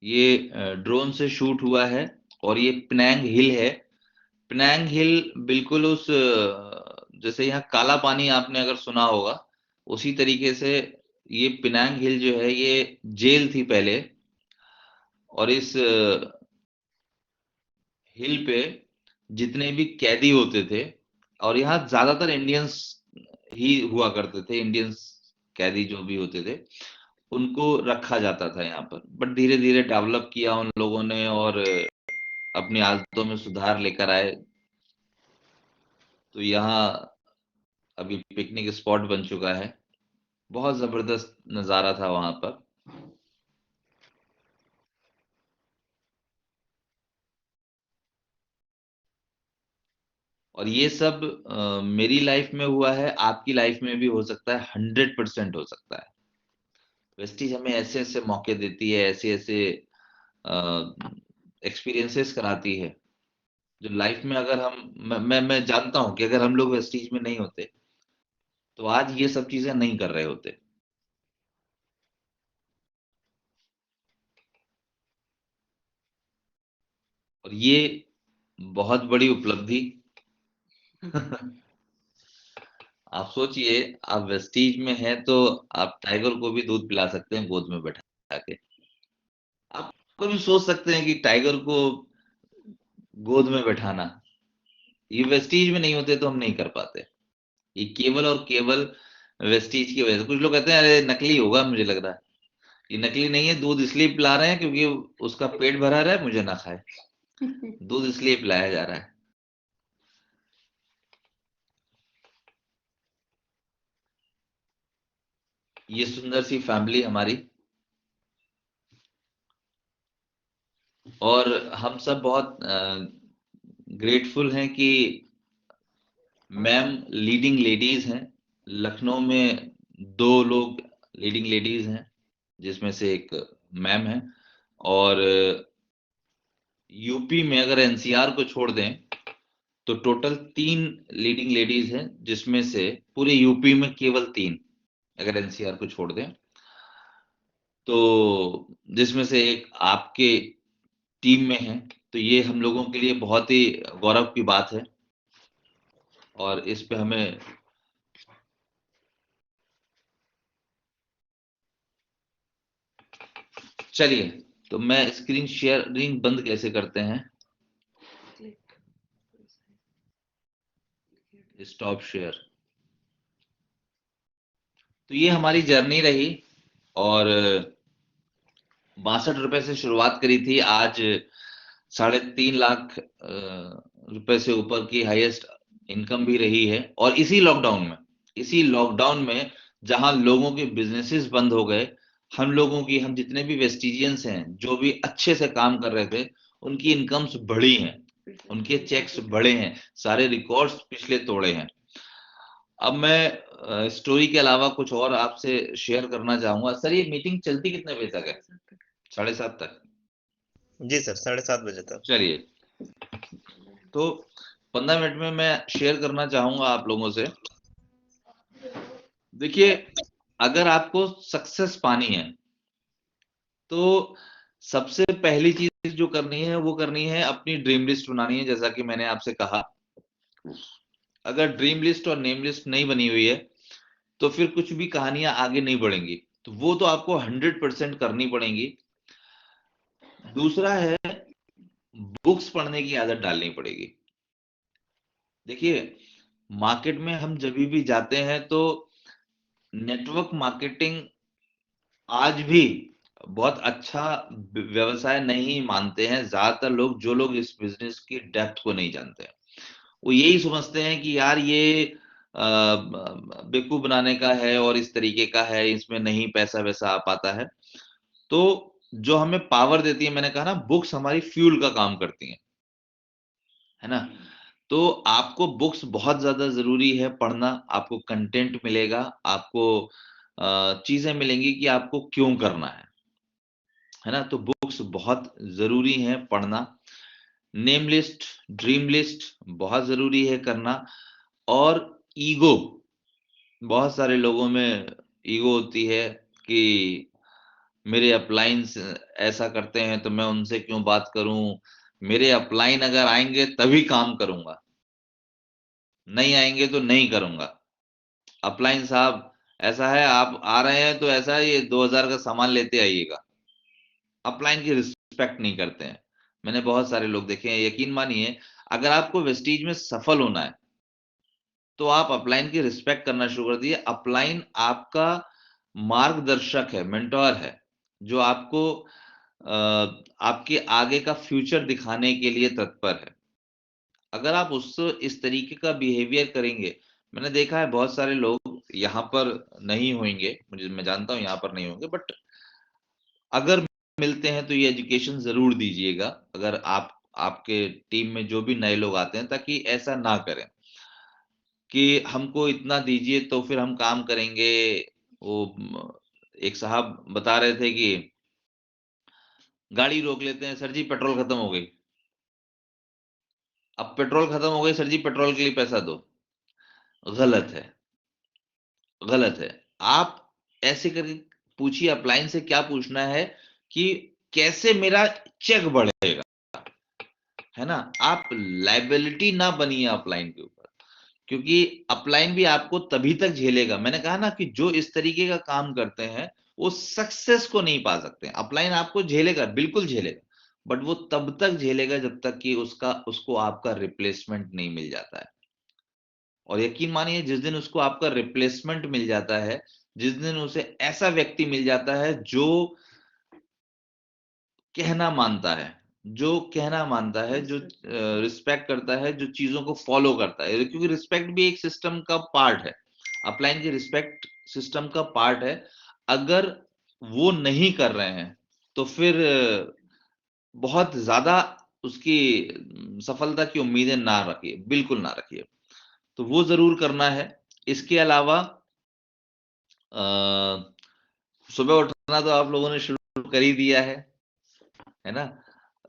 ये ड्रोन से शूट हुआ है और ये पिनांग हिल है। पिनांग हिल बिल्कुल उस जैसे यहाँ काला पानी आपने अगर सुना होगा, उसी तरीके से ये पिनांग हिल जो है ये जेल थी पहले, और इस हिल पे जितने भी कैदी होते थे, और यहाँ ज्यादातर इंडियंस ही हुआ करते थे, इंडियंस कैदी जो भी होते थे उनको रखा जाता था यहाँ पर। बट धीरे धीरे डेवलप किया उन लोगों ने और अपनी आदतों में सुधार लेकर आए, तो यहाँ अभी पिकनिक स्पॉट बन चुका है। बहुत जबरदस्त नजारा था वहां पर। और ये सब मेरी लाइफ में हुआ है, आपकी लाइफ में भी हो सकता है, 100% हो सकता है। वेस्टीज हमें ऐसे ऐसे मौके देती है, ऐसे ऐसे एक्सपीरियंसेस कराती है जो लाइफ में अगर मैं जानता हूं कि अगर हम लोग वेस्टीज में नहीं होते तो आज ये सब चीजें नहीं कर रहे होते। और ये बहुत बड़ी उपलब्धि आप सोचिए, आप वेस्टीज में हैं तो आप टाइगर को भी दूध पिला सकते हैं गोद में बैठा के। आप कभी सोच सकते हैं कि टाइगर को गोद में बैठाना, ये वेस्टीज में नहीं होते तो हम नहीं कर पाते। ये केवल और केवल वेस्टीज की वजह से। कुछ लोग कहते हैं अरे नकली होगा, मुझे लग रहा है ये नकली नहीं है, दूध इसलिए पिला रहे हैं क्योंकि उसका पेट भरा रहा है, मुझे ना खाए, दूध इसलिए पिलाया जा रहा है। ये सुंदर सी फैमिली हमारी, और हम सब बहुत ग्रेटफुल हैं कि मैम लीडिंग लेडीज हैं। लखनऊ में 2 लोग लीडिंग लेडीज हैं, जिसमें से एक मैम है, और यूपी में अगर एनसीआर को छोड़ दें तो टोटल 3 लीडिंग लेडीज हैं, जिसमें से पूरे यूपी में केवल 3, अगर एनसीआर को छोड़ दें तो, जिसमें से एक आपके टीम में है। तो ये हम लोगों के लिए बहुत ही गौरव की बात है, और इस पे हमें चलिए, तो मैं स्क्रीन शेयरिंग बंद कैसे करते हैं? Stop share. तो ये हमारी जर्नी रही, और 62 रुपए से शुरुआत करी थी, आज 3.5 लाख रुपए से ऊपर की हाईएस्ट इनकम भी रही है। और इसी लॉकडाउन में जहां लोगों के बिजनेसेस बंद हो गए, हम जितने भी वेस्टिजियंस हैं जो भी अच्छे से काम कर रहे थे, उनकी इनकम्स बढ़ी हैं, उनके चेक्स बढ़े हैं, सारे रिकॉर्ड्स पिछले तोड़े हैं। अब मैं स्टोरी के अलावा कुछ और आपसे शेयर करना चाहूंगा। सर ये मीटिंग चलती कितने बजे तक है? 7:30 तक। जी सर, 7:30 बजे तक। चलिए, तो 15 मिनट में मैं शेयर करना चाहूंगा आप लोगों से। देखिए, अगर आपको सक्सेस पानी है तो सबसे पहली चीज जो करनी है वो करनी है अपनी ड्रीम लिस्ट बनानी है। जैसा कि मैंने आपसे कहा, अगर ड्रीम लिस्ट और नेम लिस्ट नहीं बनी हुई है तो फिर कुछ भी कहानियां आगे नहीं बढ़ेंगी। तो वो तो आपको 100% करनी पड़ेंगी। दूसरा है बुक्स पढ़ने की आदत डालनी पड़ेगी। देखिए, मार्केट में हम जब भी जाते हैं तो नेटवर्क मार्केटिंग आज भी बहुत अच्छा व्यवसाय नहीं मानते हैं ज्यादातर लोग। जो लोग इस बिजनेस की डेप्थ को नहीं जानते हैं, वो यही समझते हैं कि यार ये बेवकूफ बनाने का है और इस तरीके का है, इसमें नहीं पैसा वैसा आ पाता है। तो जो हमें पावर देती है, मैंने कहा ना, बुक्स हमारी फ्यूल का काम करती हैं, है ना। तो आपको बुक्स बहुत ज्यादा जरूरी है पढ़ना। आपको कंटेंट मिलेगा, आपको चीजें मिलेंगी कि आपको क्यों करना है ना। तो बुक्स बहुत जरूरी है पढ़ना। नेम लिस्ट, ड्रीम लिस्ट बहुत जरूरी है करना। और ईगो, बहुत सारे लोगों में ईगो होती है कि मेरे अपलाइंस ऐसा करते हैं तो मैं उनसे क्यों बात करूं, मेरे अपलाइन अगर आएंगे तभी काम करूंगा, नहीं आएंगे तो नहीं करूंगा। अपलाइन साहब ऐसा है, आप आ रहे हैं तो ऐसा है, ये 2000 का सामान लेते आइएगा। अपलाइन की रिस्पेक्ट नहीं करते हैं। मैंने बहुत सारे लोग देखे हैं। यकीन मानिए, अगर आपको वेस्टीज में सफल होना है तो आप अपलाइन की रिस्पेक्ट करना शुरू कर दिए। अपलाइन आपका मार्गदर्शक है, मेंटोर है, जो आपको आपके आगे का फ्यूचर दिखाने के लिए तत्पर है। अगर आप उससे इस तरीके का बिहेवियर करेंगे, मैंने देखा है बहुत सारे लोग यहाँ पर नहीं होंगे, मुझे, मैं जानता हूँ यहाँ पर नहीं होंगे, बट अगर मिलते हैं तो ये एजुकेशन जरूर दीजिएगा, अगर आप, आपके टीम में जो भी नए लोग आते हैं, ताकि ऐसा ना करें कि हमको इतना दीजिए तो फिर हम काम करेंगे। वो एक साहब बता रहे थे कि गाड़ी रोक लेते हैं, सर जी पेट्रोल खत्म हो गई। अब पेट्रोल खत्म हो गई, सर जी पेट्रोल के लिए पैसा दो। गलत है, गलत है। आप ऐसे करके पूछिए, अपलाइन से क्या पूछना है कि कैसे मेरा चेक बढ़ेगा, है ना। आप लाइबिलिटी ना बनिए अपलाइन के ऊपर, क्योंकि अपलाइन भी आपको तभी तक झेलेगा। मैंने कहा ना कि जो इस तरीके का काम करते हैं वो सक्सेस को नहीं पा सकते। अपलाइन आपको झेलेगा, बिल्कुल झेलेगा, बट वो तब तक झेलेगा जब तक कि उसको आपका रिप्लेसमेंट नहीं मिल जाता है। और यकीन मानिए, जिस दिन उसको आपका रिप्लेसमेंट मिल जाता है, जिस दिन उसे ऐसा व्यक्ति मिल जाता है जो कहना मानता है, जो कहना मानता है, जो रिस्पेक्ट करता है, जो चीजों को फॉलो करता है, क्योंकि रिस्पेक्ट भी एक सिस्टम का पार्ट है। अपलाइन की रिस्पेक्ट सिस्टम का पार्ट है। अगर वो नहीं कर रहे हैं तो फिर बहुत ज्यादा उसकी सफलता की उम्मीदें ना रखिए, बिल्कुल ना रखिए। तो वो जरूर करना है। इसके अलावा सुबह उठना तो आप लोगों ने शुरू कर ही दिया है ना।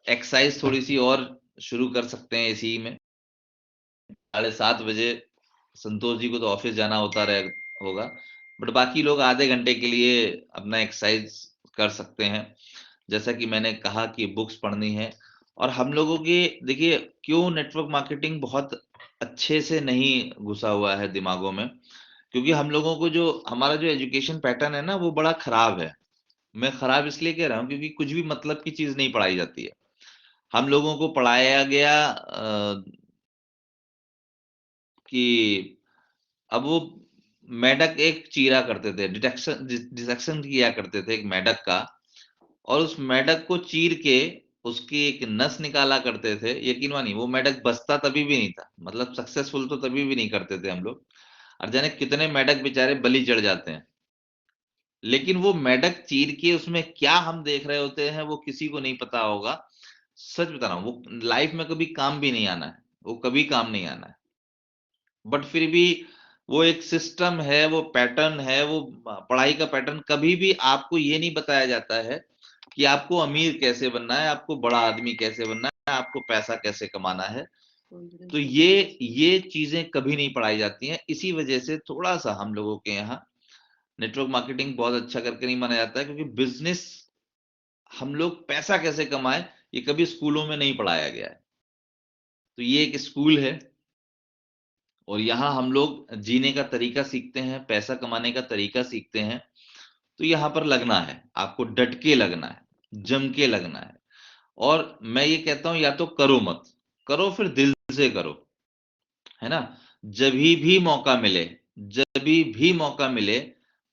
एक्सरसाइज थोड़ी सी और शुरू कर सकते हैं इसी में। 7:30 बजे संतोष जी को तो ऑफिस जाना होता रहे होगा, बट बाकी लोग आधे घंटे के लिए अपना एक्सरसाइज कर सकते हैं। जैसा कि मैंने कहा कि बुक्स पढ़नी है। और हम लोगों के, देखिए, क्यों नेटवर्क मार्केटिंग बहुत अच्छे से नहीं घुसा हुआ है दिमागों में, क्योंकि हम लोगों को जो, हमारा जो एजुकेशन पैटर्न है ना, वो बड़ा खराब है। मैं खराब इसलिए कह रहा हूँ क्योंकि कुछ भी मतलब की चीज नहीं पढ़ाई जाती है। हम लोगों को पढ़ाया गया कि अब वो मेढक एक चीरा करते थे, डिसेक्शन किया करते थे एक मेढक का, और उस मेढक को चीर के उसकी एक नस निकाला करते थे। यकीन मानिए, वो मेढक बचता तभी भी नहीं था, मतलब सक्सेसफुल तो तभी भी नहीं करते थे हम लोग। और जाने कितने मेढक बेचारे बलि चढ़ जाते हैं। लेकिन वो मेढक चीर के उसमें क्या हम देख रहे होते हैं वो किसी को नहीं पता होगा। सच बता रहा हूँ, वो लाइफ में कभी काम भी नहीं आना है, वो कभी काम नहीं आना है। बट फिर भी वो एक सिस्टम है, वो पैटर्न है, वो पढ़ाई का पैटर्न। कभी भी आपको ये नहीं बताया जाता है कि आपको अमीर कैसे बनना है, आपको बड़ा आदमी कैसे बनना है, आपको पैसा कैसे कमाना है। तो ये चीजें कभी नहीं पढ़ाई जाती हैं। इसी वजह से थोड़ा सा हम लोगों के यहाँ नेटवर्क मार्केटिंग बहुत अच्छा करके नहीं माना जाता है, क्योंकि बिजनेस, हम लोग पैसा कैसे कमाए, ये कभी स्कूलों में नहीं पढ़ाया गया है। तो ये एक स्कूल है, और यहाँ हम लोग जीने का तरीका सीखते हैं, पैसा कमाने का तरीका सीखते हैं। तो यहाँ पर लगना है, आपको डट के लगना है, जम के लगना है। और मैं ये कहता हूं या तो करो मत, करो फिर दिल से करो, है ना। जभी भी मौका मिले, जभी भी मौका मिले,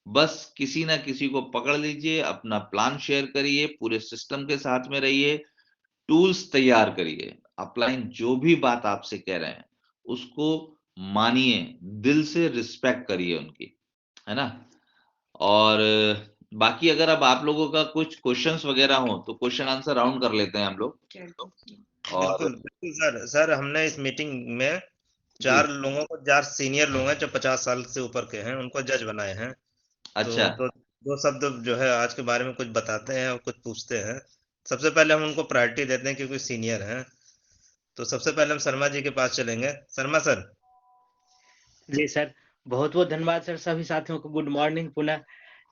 बस किसी ना किसी को पकड़ लीजिए, अपना प्लान शेयर करिए, पूरे सिस्टम के साथ में रहिए, टूल्स तैयार करिए, अपलाइन जो भी बात आपसे कह रहे हैं उसको मानिए, दिल से रिस्पेक्ट करिए उनकी, है ना। और बाकी अगर अब आप लोगों का कुछ क्वेश्चंस वगैरह हो तो क्वेश्चन आंसर राउंड कर लेते हैं हम लोग। और बिल्कुल बिल्कुल सर। सर हमने इस मीटिंग में 4 लोगों को, 4 सीनियर लोग हैं जो 50 साल से ऊपर के हैं, उनको जज बनाए हैं। अच्छा, तो 2 शब्द जो है आज के बारे में कुछ बताते हैं और कुछ पूछते हैं। सबसे पहले हम उनको प्रायोरिटी देते हैं क्योंकि सीनियर हैं। तो सबसे पहले हम शर्मा जी के पास चलेंगे। शर्मा सर। जी सर, बहुत-बहुत धन्यवाद सर। सभी साथियों को गुड मॉर्निंग पुनः।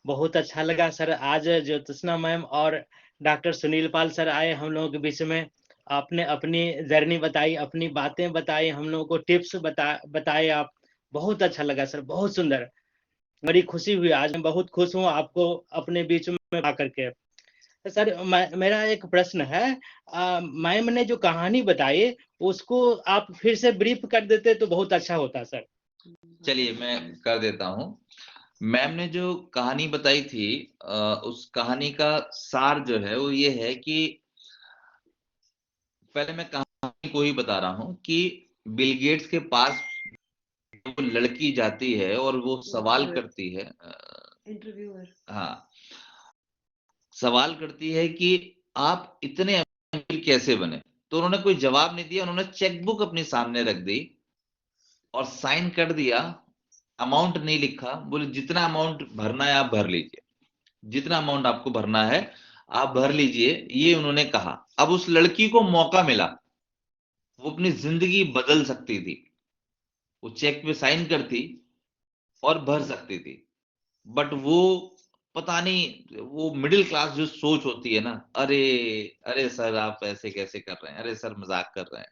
बहुत अच्छा लगा सर, आज ज्योत्सना मैम और डॉक्टर सुनील पाल सर आए हम लोगों के बीच में। आपने अपनी जर्नी बताई, अपनी बातें बताई, हम लोगों को टिप्स बताए आप। बहुत अच्छा लगा सर, बहुत सुंदर। बड़ी खुशी हुई, आज मैं बहुत खुश हूँ आपको अपने बीच में आकर के। सर मेरा एक प्रश्न है, मैम ने जो कहानी बताई उसको आप फिर से ब्रीफ कर देते तो बहुत अच्छा होता सर। चलिए मैं कर देता हूं। मैम ने जो कहानी बताई थी, उस कहानी का सार जो है वो ये है कि पहले मैं कहानी को ही बता रहा हूं कि बिल गेट्स के पास वो लड़की जाती है और वो सवाल करती है, इंटरव्यूअर, हाँ, सवाल करती है कि आप इतने अमीर कैसे बने। तो उन्होंने कोई जवाब नहीं दिया, उन्होंने चेकबुक अपने सामने रख दी और साइन कर दिया, अमाउंट नहीं लिखा, बोले जितना अमाउंट भरना है आप भर लीजिए, जितना अमाउंट आपको भरना है आप भर लीजिए, ये उन्होंने कहा। अब उस लड़की को मौका मिला, वो अपनी जिंदगी बदल सकती थी, वो चेक पे साइन करती और भर सकती थी, बट वो पता नहीं, वो मिडिल क्लास जो सोच होती है ना, अरे अरे सर आप ऐसे कैसे कर रहे हैं, अरे सर मजाक कर रहे हैं,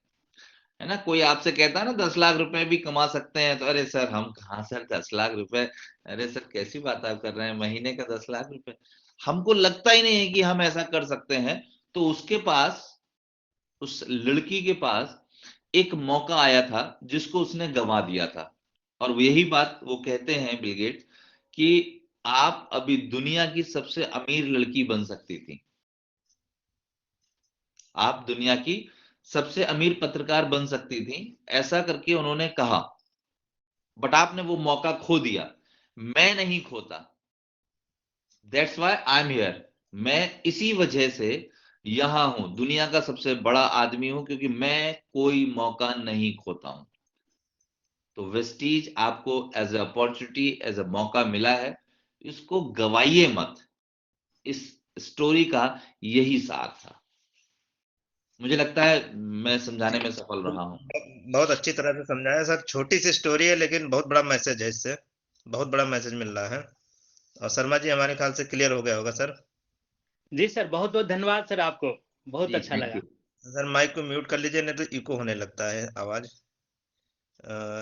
है ना। कोई आपसे कहता है ना 10 लाख रुपए भी कमा सकते हैं, तो अरे सर हम कहाँ सर 10 लाख रुपए, अरे सर कैसी बात आप कर रहे हैं, महीने का 10 लाख रुपए, हमको लगता ही नहीं है कि हम ऐसा कर सकते हैं। तो उसके पास, उस लड़की के पास एक मौका आया था जिसको उसने गंवा दिया था। और यही बात वो कहते हैं बिल गेट्स कि आप अभी दुनिया की सबसे अमीर लड़की बन सकती थी, आप दुनिया की सबसे अमीर पत्रकार बन सकती थी, ऐसा करके उन्होंने कहा। बट आपने वो मौका खो दिया, मैं नहीं खोता, that's why I am here, मैं इसी वजह से यहां हूं, दुनिया का सबसे बड़ा आदमी हूं, क्योंकि मैं कोई मौका नहीं खोता हूं। तो वेस्टीज आपको as a opportunity, as a मौका मिला है, इसको गवाइए मत। इस स्टोरी का यही सार था। मुझे लगता है मैं समझाने में सफल रहा हूं। बहुत अच्छी तरह से समझाया सर। छोटी सी स्टोरी है लेकिन बहुत बड़ा मैसेज है इससे, बहुत बड़ा मैसेज मिल रहा है। और शर्मा जी हमारे ख्याल से क्लियर हो गया होगा सर। जी सर, बहुत बहुत धन्यवाद सर आपको, बहुत जी अच्छा थैंक लगा। यू। सर माइक को म्यूट कर लीजिए नहीं तो इको होने लगता है आवाज।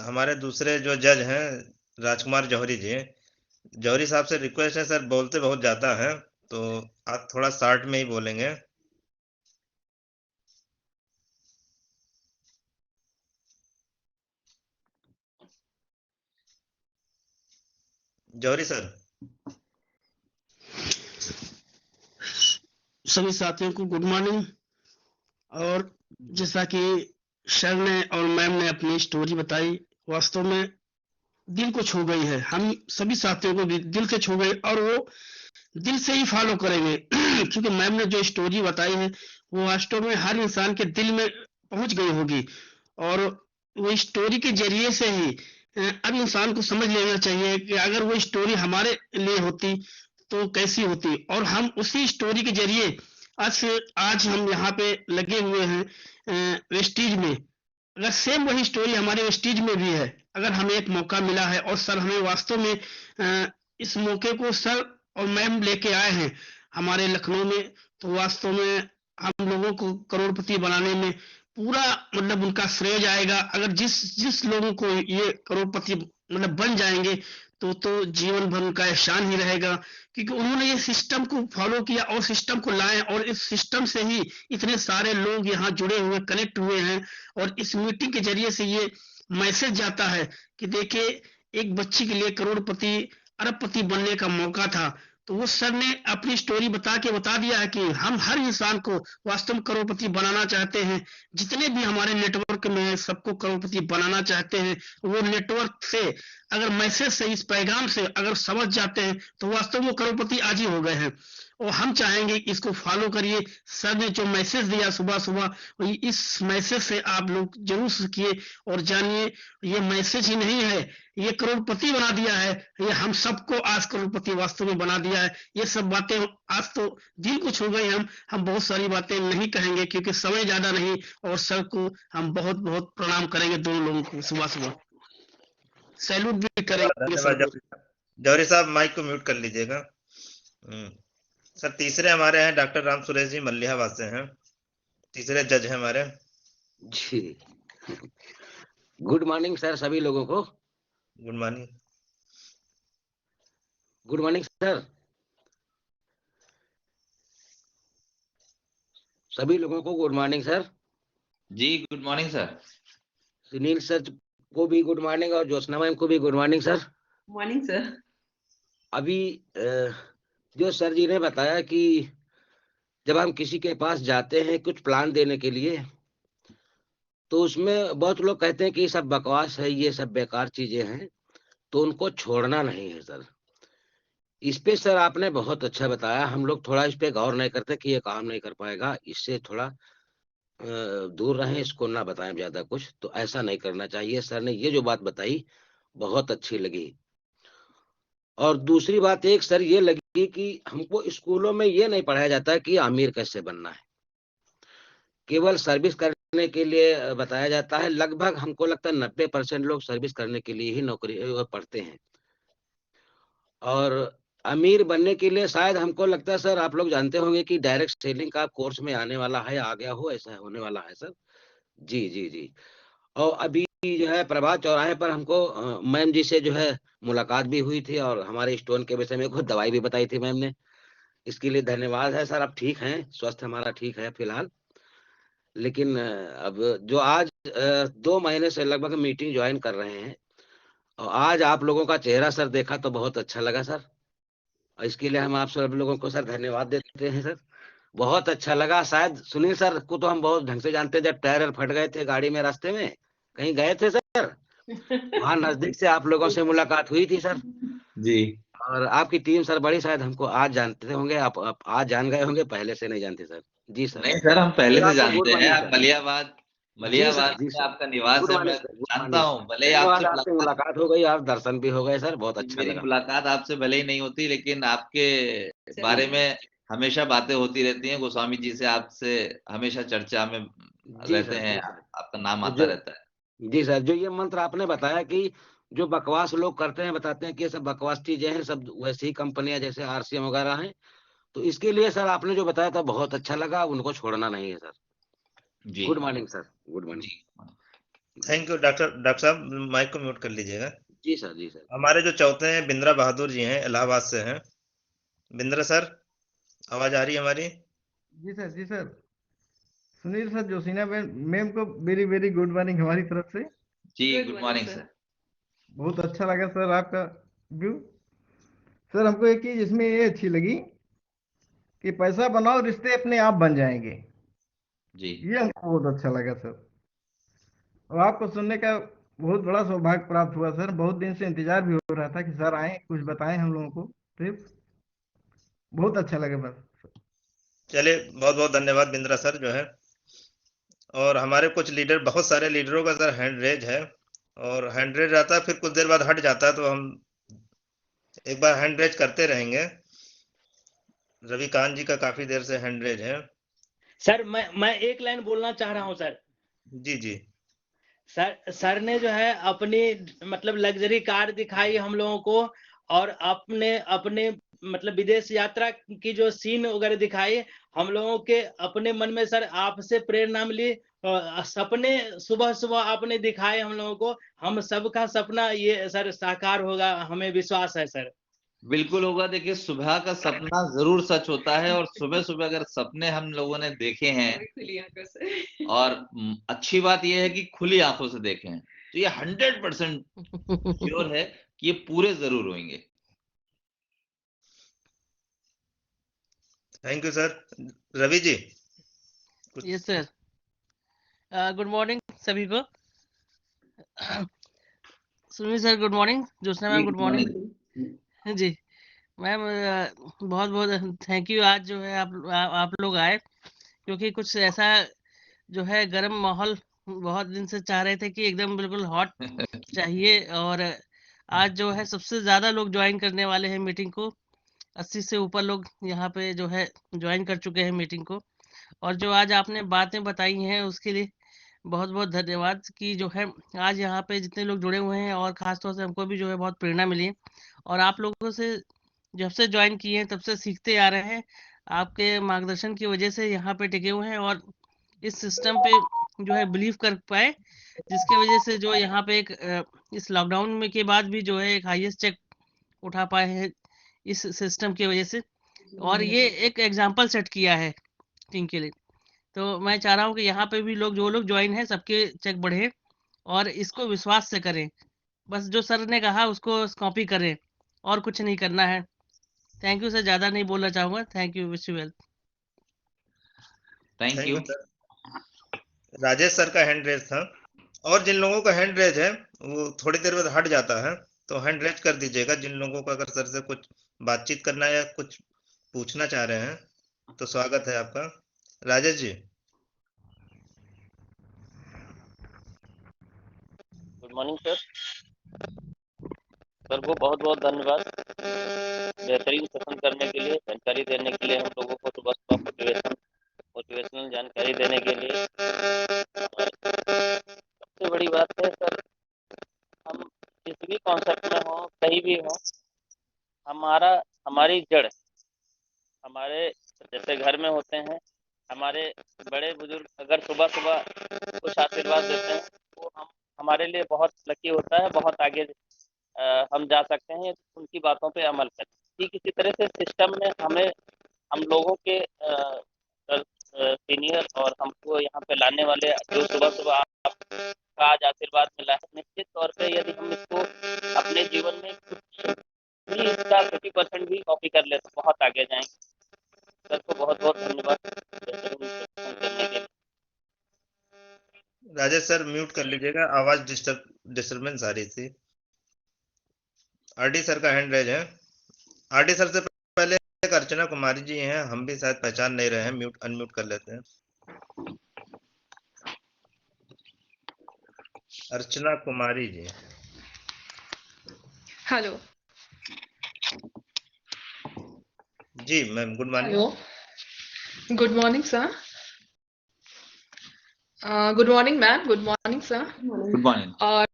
हमारे दूसरे जो जज हैं राजकुमार जौहरी जी, जौहरी साहब से रिक्वेस्ट है सर, बोलते बहुत ज्यादा हैं तो आप थोड़ा शॉर्ट में ही बोलेंगे। जौहरी सर। सभी साथियों को गुड मॉर्निंग। और जैसा कि सर ने और मैम ने अपनी स्टोरी बताई, वास्तव में दिल को छू गई है, हम सभी साथियों को भी दिल से छू गई और वो दिल से ही फॉलो करेंगे क्योंकि मैम ने जो स्टोरी बताई है वो वास्तव में हर इंसान के दिल में पहुंच गई होगी। और वो स्टोरी के जरिए से ही अब इंसान को समझ लेना चाहिए कि अगर वो स्टोरी हमारे लिए होती तो कैसी होती। और हम उसी स्टोरी के जरिए आज हम यहाँ पे लगे हुए हैं वेस्टीज में। अगर सेम वही स्टोरी हमारे वेस्टीज में भी है, अगर हमें एक मौका मिला है और सर हमें वास्तव में इस मौके को सर और मैम लेके आए हैं हमारे लखनऊ में, तो वास्तव में हम लोगों को करोड़पति बनाने में पूरा मतलब उनका श्रेय जाएगा। अगर जिस जिस लोगों को ये करोड़पति मतलब बन जाएंगे तो जीवन भर उनका एहसान ही रहेगा, क्योंकि उन्होंने ये सिस्टम को फॉलो किया और सिस्टम को लाए, और इस सिस्टम से ही इतने सारे लोग यहाँ जुड़े हुए, कनेक्ट हुए हैं। और इस मीटिंग के जरिए से ये मैसेज जाता है कि देखिए, एक बच्ची के लिए करोड़पति अरबपति बनने का मौका था, तो वो सर ने अपनी स्टोरी बता दिया है कि हम हर इंसान को वास्तव में करोड़पति बनाना चाहते हैं। जितने भी हमारे नेटवर्क में है, सबको करोड़पति बनाना चाहते हैं। वो नेटवर्क से अगर मैसेज से, इस पैगाम से अगर समझ जाते हैं, तो वास्तव में वो करोड़पति आज ही हो गए हैं। और हम चाहेंगे इसको फॉलो करिए। सर ने जो मैसेज दिया सुबह सुबह, इस मैसेज से आप लोग जरूर सीखिए और जानिए। ये मैसेज ही नहीं है, ये करोड़पति बना दिया है, ये हम सबको आज करोड़पति वास्तव में बना दिया है। ये सब बातें आज तो दिल को छू गई। हम बहुत सारी बातें नहीं कहेंगे क्योंकि समय ज्यादा नहीं, और सर को हम बहुत बहुत प्रणाम करेंगे, दोनों लोगों को सुबह सुबह सैल्यूट भी करेंगे सर धन्यवाद को। जौहरी साहब, माइक को म्यूट कर लीजिएगा। सर तीसरे हमारे हैं डॉक्टर राम सुरेश जी, मल्लिहाबाद से हैं, तीसरे जज हैं हमारे जी। गुड मॉर्निंग सर सभी लोगों को। Good morning. Good morning sir सभी लोगों को। गुड मॉर्निंग सर जी। Good morning sir. Sunil sir को भी गुड मॉर्निंग और ज्योत्सना मैम को भी good morning sir. Morning sir. अभी जो सर जी ने बताया कि जब हम किसी के पास जाते हैं कुछ प्लान देने के लिए, तो उसमें बहुत लोग कहते हैं कि ये सब बकवास है, ये सब बेकार चीजें हैं, तो उनको छोड़ना नहीं है सर। इस पे सर आपने बहुत अच्छा बताया। हम लोग थोड़ा इस पे गौर नहीं करते कि ये काम नहीं कर पाएगा, इससे थोड़ा दूर रहें, इसको ना बताएं ज्यादा कुछ, तो ऐसा नहीं करना चाहिए। सर ने ये जो बात बताई बहुत अच्छी लगी। और दूसरी बात एक सर ये लगी कि हमको स्कूलों में ये नहीं पढ़ाया जाता कि अमीर कैसे बनना है, केवल सर्विस करने के लिए बताया जाता है। लगभग हमको लगता है 90% लोग सर्विस करने के लिए ही नौकरी पढ़ते हैं। और अमीर बनने के लिए शायद हमको लगता है सर, आप लोग जानते होंगे कि डायरेक्ट सेलिंग का कोर्स में आने वाला है, आ गया हो, ऐसा होने वाला है सर। जी जी जी। और अभी जो है प्रभात चौराहे पर हमको मैम जी से जो है मुलाकात भी हुई थी, और हमारे स्टोन के विषय में कुछ दवाई भी बताई थी मैम ने। इसके लिए धन्यवाद है सर। अब ठीक हैं, स्वास्थ्य हमारा ठीक है फिलहाल। लेकिन अब जो आज 2 महीने से लगभग मीटिंग ज्वाइन कर रहे हैं, और आज आप लोगों का चेहरा सर देखा तो बहुत अच्छा लगा सर, और इसके लिए हम आप सब लोगों को सर धन्यवाद देते हैं सर। बहुत अच्छा लगा। शायद सुनील सर को तो हम बहुत ढंग से जानते हैं, जब टायर फट गए थे गाड़ी में, रास्ते में कहीं गए थे सर, वहां नजदीक से आप लोगों से मुलाकात हुई थी सर। जी। और आपकी टीम सर बड़ी, शायद हमको आज जानते होंगे, आप आज जान गए होंगे, पहले से नहीं जानते सर। जी सर। नहीं सर, हम पहले सर से आपको गुड जानते हैं। मॉर्निंग आप सर। मलियाबाद जी सर, मलियाबाद जी में सर। आपका निवास गुड है, मॉर्निंग मैं सर, गुड जानता मॉर्निंग। हूँ। भले ही धन्यवाद, आपसे आपसे मुलाकात हो गई, आप दर्शन भी हो गए सर, बहुत अच्छा मेरी लगा। मुलाकात आपसे भले ही नहीं होती, लेकिन आपके बारे में हमेशा बातें होती रहती हैं। गोस्वामी जी से आपसे हमेशा चर्चा में जी रहते सर, हैं, जी सर। आपका नाम तो आता रहता है। जी सर, जो ये मंत्र आपने बताया कि जो बकवास लोग करते हैं, बताते हैं कि ये सब बकवास चीजें हैं, सब वैसी ही कंपनियां जैसे आरसीएम वगैरह हैं, तो इसके लिए सर आपने जो बताया था बहुत अच्छा लगा। उनको छोड़ना नहीं है सर। जी good morning sir, good morning. जी। थैंक यू डॉक्टर साहब, माइक को म्यूट कर लीजिएगा। जी सर, जी सर। हमारे जो चौथे हैं बिंद्रा बहादुर जी हैं, इलाहाबाद से हैं। बिंद्रा सर, आवाज आ रही है हमारी? जी सर, जी सर। सुनील सर, जोशीना मैम को वेरी वेरी गुड मॉर्निंग हमारी तरफ से। जी Good good morning, morning sir. Sir. बहुत अच्छा लगा सर आपका व्यू। सर हमको एक चीज इसमें ये अच्छी लगी कि पैसा बनाओ, रिश्ते अपने आप बन जाएंगे। जी ये हमको बहुत अच्छा लगा सर, और आपको सुनने का बहुत बड़ा सौभाग्य प्राप्त हुआ सर। बहुत दिन से इंतजार भी हो रहा था कि सर आए, कुछ बताएं हम लोगों को। ट्रिप बहुत अच्छा लगा बस। चलिए, बहुत बहुत धन्यवाद बिंद्रा सर जो है। और हमारे कुछ लीडर, बहुत सारे लीडरों का सर हैंड रेज है, और हैंड रेज आता है फिर कुछ देर बाद हट जाता है, तो हम एक बार हैंड रेज करते रहेंगे। रविकांत जी का काफी देर से हैंड रेज है। सर मैं एक लाइन बोलना चाह रहा हूँ सर। जी जी। सर ने जो है अपनी मतलब लग्जरी कार दिखाई हम लोगों को, और अपने अपने मतलब विदेश यात्रा की जो सीन वगैरह दिखाई हम लोगों के, अपने मन में सर आपसे प्रेरणा मिली, सपने सुबह सुबह आपने दिखाए हम लोगों को, हम सबका सपना ये सर साकार होगा, हमें विश्वास है सर। बिल्कुल होगा। देखिए, सुबह का सपना जरूर सच होता है, और सुबह सुबह अगर सपने हम लोगों ने देखे हैं खुली आंखों से। और अच्छी बात यह है कि खुली आंखों से देखे हैं, तो ये 100% श्योर है कि ये पूरे जरूर होंगे। Thank you sir. Ravi ji कुछ। यस सर, गुड मॉर्निंग सभी को। Sunil sir good morning, Jyotsna ma'am good morning. जी मैम, बहुत बहुत थैंक यू। आज जो है आप लोग आए, क्योंकि कुछ ऐसा जो है गर्म माहौल बहुत दिन से चाह रहे थे कि एकदम बिल्कुल हॉट चाहिए, और आज जो है सबसे ज्यादा लोग ज्वाइन करने वाले हैं मीटिंग को। 80 से ऊपर लोग यहाँ पे जो है ज्वाइन कर चुके हैं मीटिंग को, और जो आज आपने बातें बताई हैं उसके लिए बहुत बहुत धन्यवाद। कि जो है आज यहाँ पे जितने लोग जुड़े हुए हैं, और खासतौर से हमको भी जो है बहुत प्रेरणा मिली है, और आप लोगों से जब से ज्वाइन किए हैं तब से सीखते आ रहे हैं। आपके मार्गदर्शन की वजह से यहाँ पे टिके हुए हैं, और इस सिस्टम पे जो है बिलीव कर पाए, जिसकी वजह से जो यहाँ पे एक इस लॉकडाउन में के बाद भी जो है एक हाईएस्ट चेक उठा पाए हैं इस सिस्टम की वजह से, और ये एक एग्जाम्पल सेट किया है टीम के लिए। तो मैं चाह रहा हूँ कि यहाँ पे भी लोग जो लोग ज्वाइन हैं सबके चेक बढ़े, और इसको विश्वास से करें। बस जो सर ने कहा उसको कॉपी करें, और कुछ नहीं करना है। थैंक यू सर, ज्यादा नहीं बोलना चाहूंगा। Thank you, wish you well. Thank thank you. You sir. Rajesh sir का हैंड रेज था, और जिन लोगों का हैंड रेज है वो थोड़ी देर बाद हट जाता है, तो हैंड रेज कर दीजिएगा। जिन लोगों को अगर सर से कुछ बातचीत करना है या कुछ पूछना चाह रहे हैं, तो स्वागत है आपका। Rajesh ji. Good morning sir. Sir को बहुत बहुत धन्यवाद बेहतरीन सेशन करने के लिए, जानकारी देने के लिए, हम लोगों को सुबह सुबह मोटिवेशनल जानकारी देने के लिए। और सबसे बड़ी बात है सर, हम जिस भी कॉन्सेप्ट में हो, कहीं भी हो, हमारी जड़ हमारे जैसे घर में होते हैं, हमारे बड़े बुजुर्ग अगर सुबह सुबह कुछ आशीर्वाद देते हैं, वो हमारे लिए बहुत लकी होता है, बहुत आगे हम जा सकते हैं उनकी बातों पे अमल करें। ठीक इसी तरह से सिस्टम में हम लोगों के सीनियर और हमको यहाँ पे लाने वाले जो सुबह सुबह आपका आज आशीर्वाद मिला है, निश्चित तौर पे यदि हम इसको अपने जीवन में कुछ भी इसका 50% भी कॉपी कर ले तो बहुत आगे जाएंगे। सर को बहुत बहुत धन्यवाद करने के लिए। राजेश सर म्यूट कर लीजिएगा, आवाज डिस्टरबेंस आ रही थी। आरडी सर का हैंड रेज है। आरडी सर से पहले एक अर्चना कुमारी जी हैं, हम भी शायद पहचान नहीं रहे हैं, म्यूट अनम्यूट कर लेते हैं। अर्चना कुमारी जी। हेलो जी ma'am, good morning. Hello, good morning sir. Good morning ma'am, good morning sir, good morning. और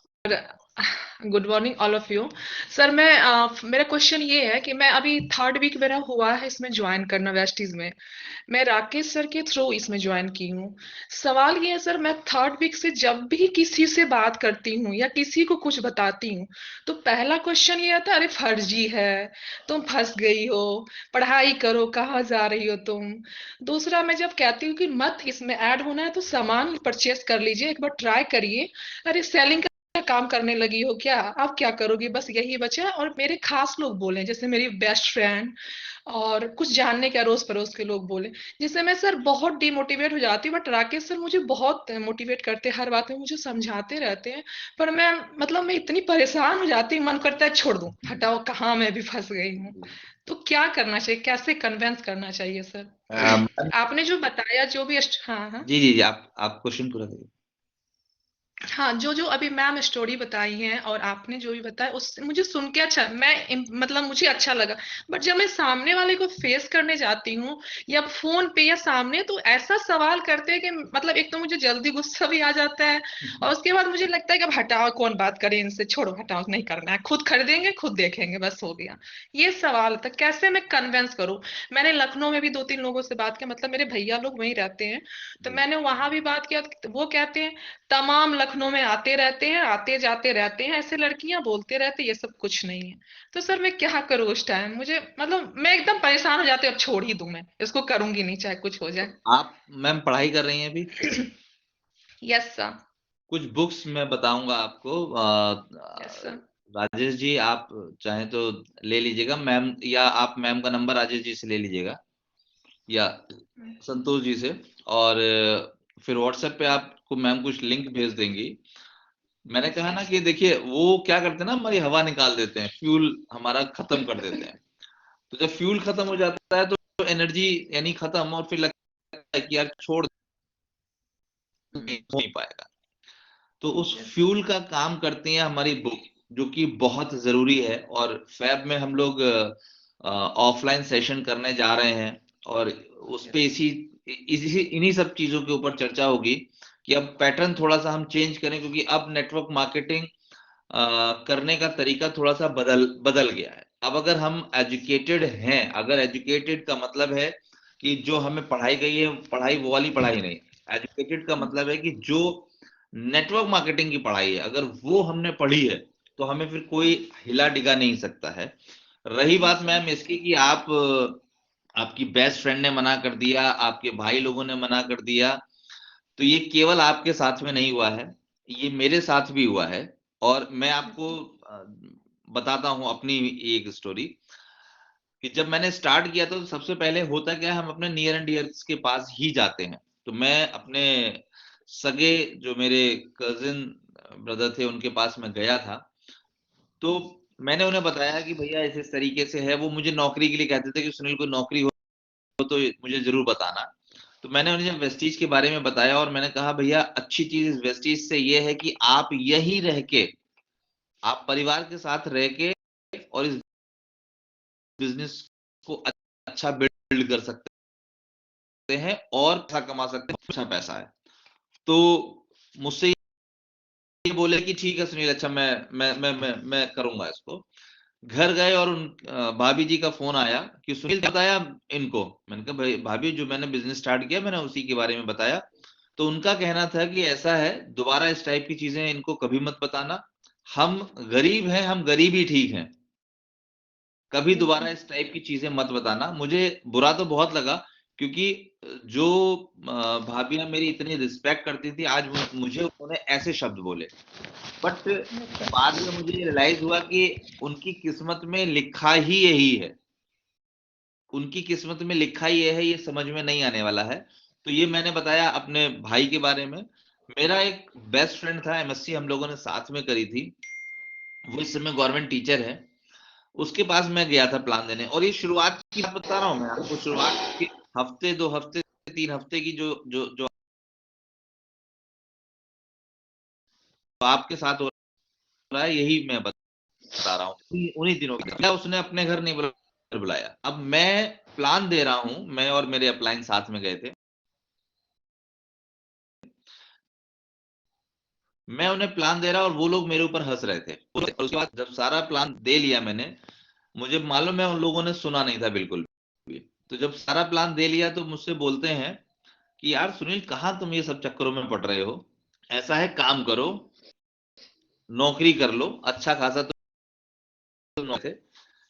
good morning all of you. Sir मेरा क्वेश्चन ये है कि मैं अभी 3rd वीक मेरा हुआ है इसमें ज्वाइन करना वेस्टीज में। मैं राकेश सर के थ्रू इसमें ज्वाइन की हूँ। सवाल ये है सर, मैं 3rd वीक से जब भी किसी से बात करती हूँ या किसी को कुछ बताती हूँ, तो पहला क्वेश्चन ये आता है, अरे फर्जी है, तुम फंस गई हो, पढ़ाई करो, कहाँ जा रही हो तुम। दूसरा, मैं जब कहती हूँ कि मत इसमें ऐड होना है तो सामान परचेस कर लीजिए, एक बार ट्राई करिए, अरे सेलिंग काम करने लगी हो क्या, आप क्या करोगी, बस यही बचा। और मेरे खास लोग बोले, जैसे मेरी बेस्ट फ्रेंड और कुछ जानने के अड़ोस पड़ोस के लोग बोले, जिससे मैं सर बहुत डिमोटिवेट हो जाती हूँ। बट राकेश सर मुझे बहुत मोटिवेट करते हैं, हर बात में मुझे समझाते रहते हैं, पर मैं इतनी परेशान हो जाती हूँ, मन करता है छोड़ दूं, हटाओ, कहाँ मैं भी फंस गई हूँ। तो क्या करना चाहिए, कैसे कन्विंस करना चाहिए सर? आपने जो बताया, जो भी हाँ हाँ जी जी जी, आप क्वेश्चन पूरा करिए। हाँ, जो अभी मैम स्टोरी बताई है और आपने जो भी बताया उससे मुझे सुन के अच्छा, मतलब मुझे अच्छा लगा। बट जब मैं सामने वाले को फेस करने जाती हूँ या फोन पे या सामने, तो ऐसा सवाल करते हैं कि मतलब एक तो मुझे जल्दी गुस्सा भी आ जाता है और उसके बाद मुझे लगता है कि अब हटाओ, कौन बात करे इनसे, छोड़ो हटाओ, नहीं करना है, खुद खरीदेंगे खुद देखेंगे, बस हो गया। ये सवाल था कैसे मैं कन्विंस करूँ। मैंने लखनऊ में भी 2-3 लोगों से बात किया, मतलब मेरे भैया लोग वहीं रहते हैं, तो मैंने वहां भी बात किया। तो वो कहते हैं तमाम लखनऊ में आते रहते हैं, आते जाते रहते हैं, ऐसे लड़कियां बोलते रहते, ये सब कुछ नहीं है। तो सर मैं क्या करूँ उस टाइम, मुझे मतलब मैं एकदम परेशान हो जाती हूँ, अब छोड़ ही दूं, मैं इसको करूंगी नहीं चाहे कुछ हो तो जाए। आप मैम पढ़ाई कर रही हैं अभी? Yes sir. कुछ बुक्स मैं बताऊंगा आपको। Yes sir. राजेश जी, आप चाहें तो ले लीजिएगा मैम, या आप मैम का नंबर राजेश जी से ले लीजिएगा या संतोष जी से, और फिर व्हाट्सएप पे आपको मैम कुछ लिंक भेज देंगी। मैंने कहा ना कि देखिए वो क्या करते हैं ना, हमारी हवा निकाल देते हैं, फ्यूल हमारा खत्म कर देते हैं। तो जब फ्यूल खत्म हो जाता है तो एनर्जी यानी खत्म, और फिर लगता है कि यार छोड़, नहीं हो नहीं पाएगा। तो उस फ्यूल का काम करती हैं हमारी बुक, जो कि बहुत जरूरी है। और फैब में हम लोग ऑफलाइन सेशन करने जा रहे हैं, और उस पे इन्हीं सब चीजों के ऊपर चर्चा होगी कि अब पैटर्न थोड़ा सा हम चेंज करें, क्योंकि अब नेटवर्क मार्केटिंग करने का तरीका थोड़ा सा बदल गया है। अब अगर हम एजुकेटेड हैं, अगर एजुकेटेड का मतलब है कि जो हमें पढ़ाई गई है, पढ़ाई वो वाली पढ़ाई नहीं, एजुकेटेड का मतलब है कि जो नेटवर्क मार्केटिंग की पढ़ाई है, अगर वो हमने पढ़ी है तो हमें फिर कोई हिला डिगा नहीं सकता है। रही बात मैम इसकी कि आपकी बेस्ट फ्रेंड ने मना कर दिया, आपके भाई लोगों ने मना कर दिया, तो ये केवल आपके साथ में नहीं हुआ है, ये मेरे साथ भी हुआ है। और मैं आपको बताता हूं अपनी एक स्टोरी, कि जब मैंने स्टार्ट किया तो सबसे पहले होता क्या है, हम अपने नियर एंड डियर्स के पास ही जाते हैं। तो मैं अपने सगे जो मेरे कजिन ब्रदर थे उनके पास मैं गया था, तो मैंने उन्हें बताया कि भैया इस तरीके से है। वो मुझे नौकरी के लिए कहते थे कि सुनील कोई नौकरी हो तो मुझे जरूर बताना। तो मैंने उन्हें वेस्टीज के बारे में बताया, और मैंने कहा भैया अच्छी चीज इस वेस्टीज से ये है कि आप यही रह के, आप परिवार के साथ रह के और इस बिजनेस को अच्छा बिल्ड कर सकते हैं और पैसा कमा सकते हैं, अच्छा पैसा है। तो मुझसे ये बोले कि ठीक है सुनील, अच्छा मैं करूंगा इसको। घर गए और उन भाभी जी का फोन आया कि सुनील बताया इनको। मैंने कहा भाई भाभी, जो मैंने बिजनेस स्टार्ट किया मैंने उसी के बारे में बताया। तो उनका कहना था कि ऐसा है, दोबारा इस टाइप की चीजें इनको कभी मत बताना, हम गरीब हैं, हम गरीब ही ठीक हैं, कभी दोबारा इस टाइप की चीजें मत बताना। मुझे बुरा तो बहुत लगा, क्योंकि जो भाभियां मेरी इतनी रिस्पेक्ट करती थी, आज मुझे उन्होंने ऐसे शब्द बोले। बट बाद में मुझे रियलाइज हुआ कि उनकी किस्मत में लिखा ही यही है, उनकी किस्मत में लिखा ही ये है, ये समझ में नहीं आने वाला है। तो ये मैंने बताया अपने भाई के बारे में। मेरा एक बेस्ट फ्रेंड था, एमएससी हम लोगों ने साथ में करी थी, वो इस समय गवर्नमेंट टीचर है। उसके पास मैं गया था प्लान देने, और ये शुरुआत की बात बता रहा हूँ मैं आपको, शुरुआत के हफ्ते 2 हफ्ते 3 हफ्ते की जो जो जो आपके साथ हो रहा है, यही मैं बता रहा हूँ, उन्हीं दिनों की। उसने अपने घर नहीं बुलाया। अब मैं प्लान दे रहा हूं, मैं और मेरे अपलाइन साथ में गए थे, मैं उन्हें प्लान दे रहा और वो लोग मेरे ऊपर हंस रहे थे। और उसके बाद जब सारा प्लान दे लिया मैंने, मुझे मालूम है उन लोगों ने सुना नहीं था बिल्कुल भी। तो जब सारा प्लान दे लिया तो मुझसे बोलते हैं कि यार सुनील, कहाँ तुम ये सब चक्करों में पड़ रहे हो, ऐसा है काम करो, नौकरी कर लो, अच्छा खासा तो नौकरी,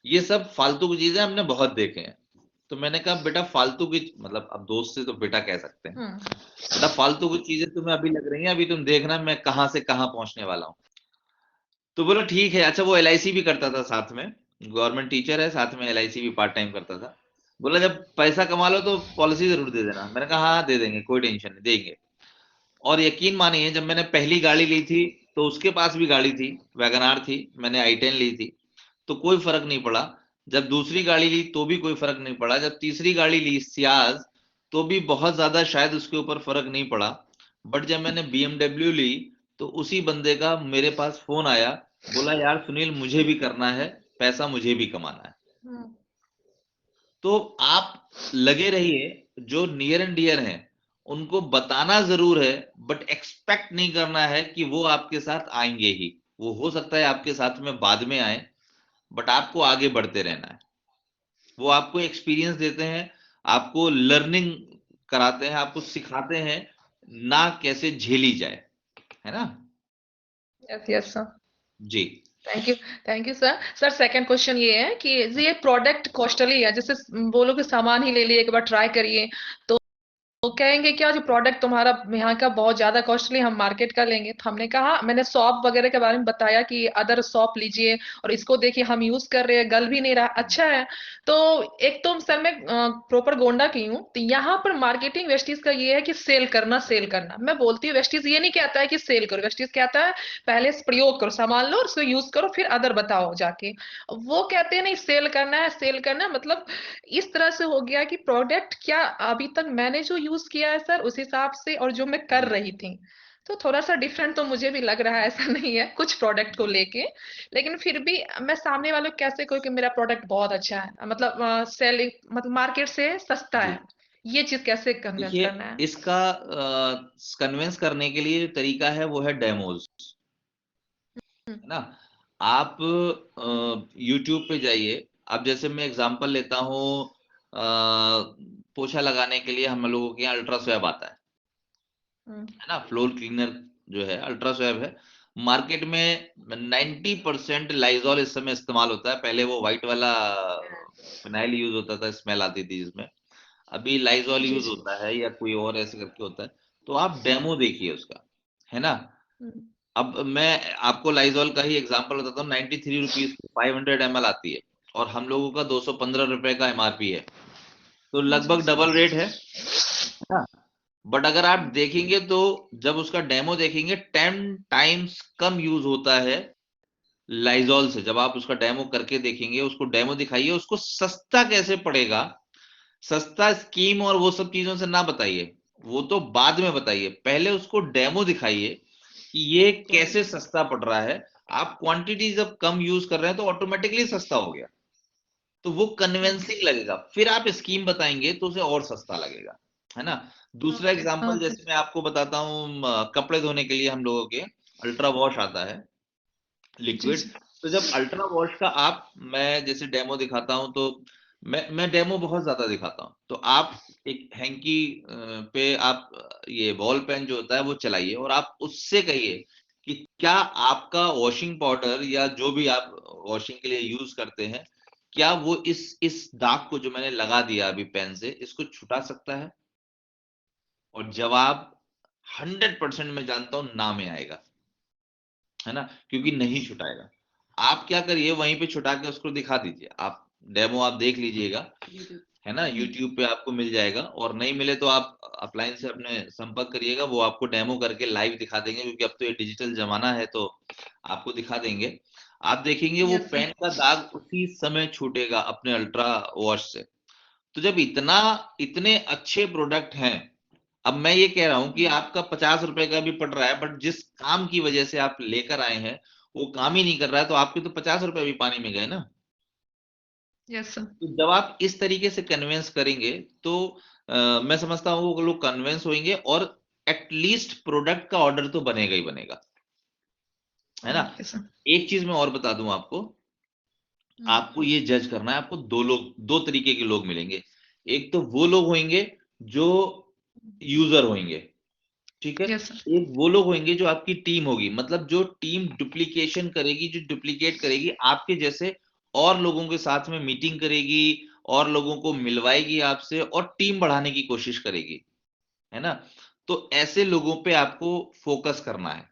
ये सब फालतू की चीजें हमने बहुत देखे हैं। तो मैंने कहा बेटा फालतू की, मतलब अब दोस्त से तो बेटा कह सकते हैं, बेटा फालतू की चीजें तुम्हें अभी लग रही हैं, अभी तुम देखना मैं कहां से कहां पहुंचने वाला हूं। तो बोला ठीक है। अच्छा, वो एलआईसी भी करता था साथ में, गवर्नमेंट टीचर है, साथ में एलआईसी भी पार्ट टाइम करता था। बोला जब पैसा कमा लो तो पॉलिसी जरूर दे देना। मैंने कहा हाँ दे देंगे, कोई टेंशन नहीं, देंगे। और यकीन मानिए, जब मैंने पहली गाड़ी ली थी तो उसके पास भी गाड़ी थी, वैगनार थी, मैंने i10 ली थी, तो कोई फर्क नहीं पड़ा। जब दूसरी गाड़ी ली तो भी कोई फर्क नहीं पड़ा। जब तीसरी गाड़ी ली सियाज, तो भी बहुत ज्यादा शायद उसके ऊपर फर्क नहीं पड़ा। बट जब मैंने BMW ली तो उसी बंदे का मेरे पास फोन आया, बोला यार सुनील मुझे भी करना है, पैसा मुझे भी कमाना है। तो आप लगे रहिए, जो नियर एंड डियर हैं उनको बताना जरूर है, बट एक्सपेक्ट नहीं करना है कि वो आपके साथ आएंगे ही। वो हो सकता है आपके साथ में बाद में आए, बट आपको आगे बढ़ते रहना है। वो आपको एक्सपीरियंस देते हैं, आपको लर्निंग कराते हैं, आपको सिखाते हैं ना कैसे झेली जाए, है ना। यस यस सर, जी thank you sir. Sir second question ये है कि ये प्रोडक्ट कॉस्टली है, जैसे बोलो कि सामान ही ले लिए, एक बार ट्राई करिए तो कहेंगे क्या जो प्रोडक्ट तुम्हारा यहाँ का बहुत ज्यादा कॉस्टली, हम मार्केट का लेंगे। तो हमने कहा, मैंने शॉप वगैरह के बारे में बताया कि अदर शॉप लीजिए और इसको देखिए हम यूज कर रहे हैं, गल भी नहीं रहा, अच्छा है। तो एक तो सर मैं प्रॉपर गोंडा की हूँ, तो यहाँ पर मार्केटिंग वेस्टीज का ये है कि सेल करना सेल करना। मैं बोलती हूँ वेस्टीज ये नहीं कहता है कि सेल करो, वेस्टीज कहता है पहले प्रयोग करो, सामान लो और उसको यूज करो, फिर अदर बताओ जाके। वो कहते हैं नहीं सेल करना है, सेल करना है। मतलब इस तरह से हो गया कि प्रोडक्ट क्या अभी तक मैंने जो यूज किया है सर उस हिसाब से और जो मैं कर रही थी, तो थोड़ा सा डिफरेंट तो मुझे भी लग रहा है। ऐसा नहीं है कुछ प्रोडक्ट को लेके, लेकिन फिर भी मैं सामने वालों को कैसे कहूँ कि मेरा प्रोडक्ट बहुत अच्छा है, मतलब सेलिंग मतलब मार्केट से सस्ता है, ये चीज कैसे कन्विंस देखिए, करना है। इसका कन्विंस करने के लिए जो तरीका है वो है डेमोज, है ना। आप YouTube पे जाइए। अब जैसे मैं एग्जांपल लेता हूँ, पोछा लगाने के लिए हम लोगों के यहाँ अल्ट्रा स्वैब आता है ना, फ्लोर क्लीनर जो है अल्ट्रा स्वैब है। मार्केट में 90% लाइजॉल इस समय इस्तेमाल होता है। पहले वो व्हाइट वाला फिनाइल यूज होता था, स्मेल आती थी जिसमें। अभी लाइजॉल यूज होता है या कोई और ऐसे करके होता है। तो आप डेमो देखिए उसका, है ना। अब मैं आपको लाइजॉल का ही एग्जांपल बताता हूँ। 93 रुपीज 500 ml आती है और हम लोगों का 215 रुपए का MRP है, तो लगभग डबल रेट है ना। बट अगर आप देखेंगे तो जब उसका डेमो देखेंगे 10 टाइम्स कम यूज होता है लाइजॉल से। जब आप उसका डेमो करके देखेंगे, उसको डेमो दिखाइए, उसको सस्ता कैसे पड़ेगा, सस्ता स्कीम और वो सब चीजों से ना बताइए, वो तो बाद में बताइए। पहले उसको डेमो दिखाइए कि ये कैसे सस्ता पड़ रहा है। आप क्वांटिटी जब कम यूज कर रहे हैं तो ऑटोमेटिकली सस्ता हो गया, तो वो कन्विंसिंग लगेगा। फिर आप स्कीम बताएंगे तो उसे और सस्ता लगेगा, है ना। दूसरा एग्जांपल जैसे मैं आपको बताता हूँ, कपड़े धोने के लिए हम लोगों के अल्ट्रा वॉश आता है, लिक्विड। तो जब अल्ट्रा वॉश का मैं जैसे डेमो दिखाता हूं, तो मैं डेमो बहुत ज्यादा दिखाता हूं। तो आप एक हैंकी पे आप ये बॉल पेन जो होता है वो चलाइए और आप उससे कहिए कि क्या आपका वॉशिंग पाउडर या जो भी आप वॉशिंग के लिए यूज करते हैं, क्या वो इस दाग को जो मैंने लगा दिया अभी पेन से, इसको छुटा सकता है। और जवाब 100% मैं जानता हूं ना में आएगा, है ना, क्योंकि नहीं छुटाएगा। आप क्या करिए, वहीं पे छुटा के उसको दिखा दीजिए। आप डेमो आप देख लीजिएगा, है ना, YouTube पे आपको मिल जाएगा। और नहीं मिले तो आप अपलाइन से अपने संपर्क करिएगा, वो आपको डेमो करके लाइव दिखा देंगे, क्योंकि अब तो ये डिजिटल जमाना है, तो आपको दिखा देंगे। आप देखेंगे वो पेन का दाग उसी समय छूटेगा अपने अल्ट्रा वॉश से। तो जब इतने अच्छे प्रोडक्ट हैं, अब मैं ये कह रहा हूं कि आपका 50 रुपए का भी पड़ रहा है, बट जिस काम की वजह से आप लेकर आए हैं वो काम ही नहीं कर रहा है, तो आपके तो 50 रुपए भी पानी में गए ना। Yes sir. तो जब आप इस तरीके से कन्विंस करेंगे तो मैं समझता हूँ वो लोग कन्विंस होंगे, और एटलीस्ट प्रोडक्ट का ऑर्डर तो बनेगा ही बनेगा, है ना। एक चीज मैं और बता दूं आपको, आपको ये जज करना है। आपको दो तरीके के लोग मिलेंगे। एक तो वो लोग होंगे जो यूजर होंगे, ठीक है। एक वो लोग होंगे जो आपकी टीम होगी, मतलब जो टीम डुप्लीकेशन करेगी, जो डुप्लीकेट करेगी आपके जैसे और लोगों के साथ में मीटिंग करेगी और लोगों को मिलवाएगी आपसे और टीम बढ़ाने की कोशिश करेगी, है ना। तो ऐसे लोगों पे आपको फोकस करना है,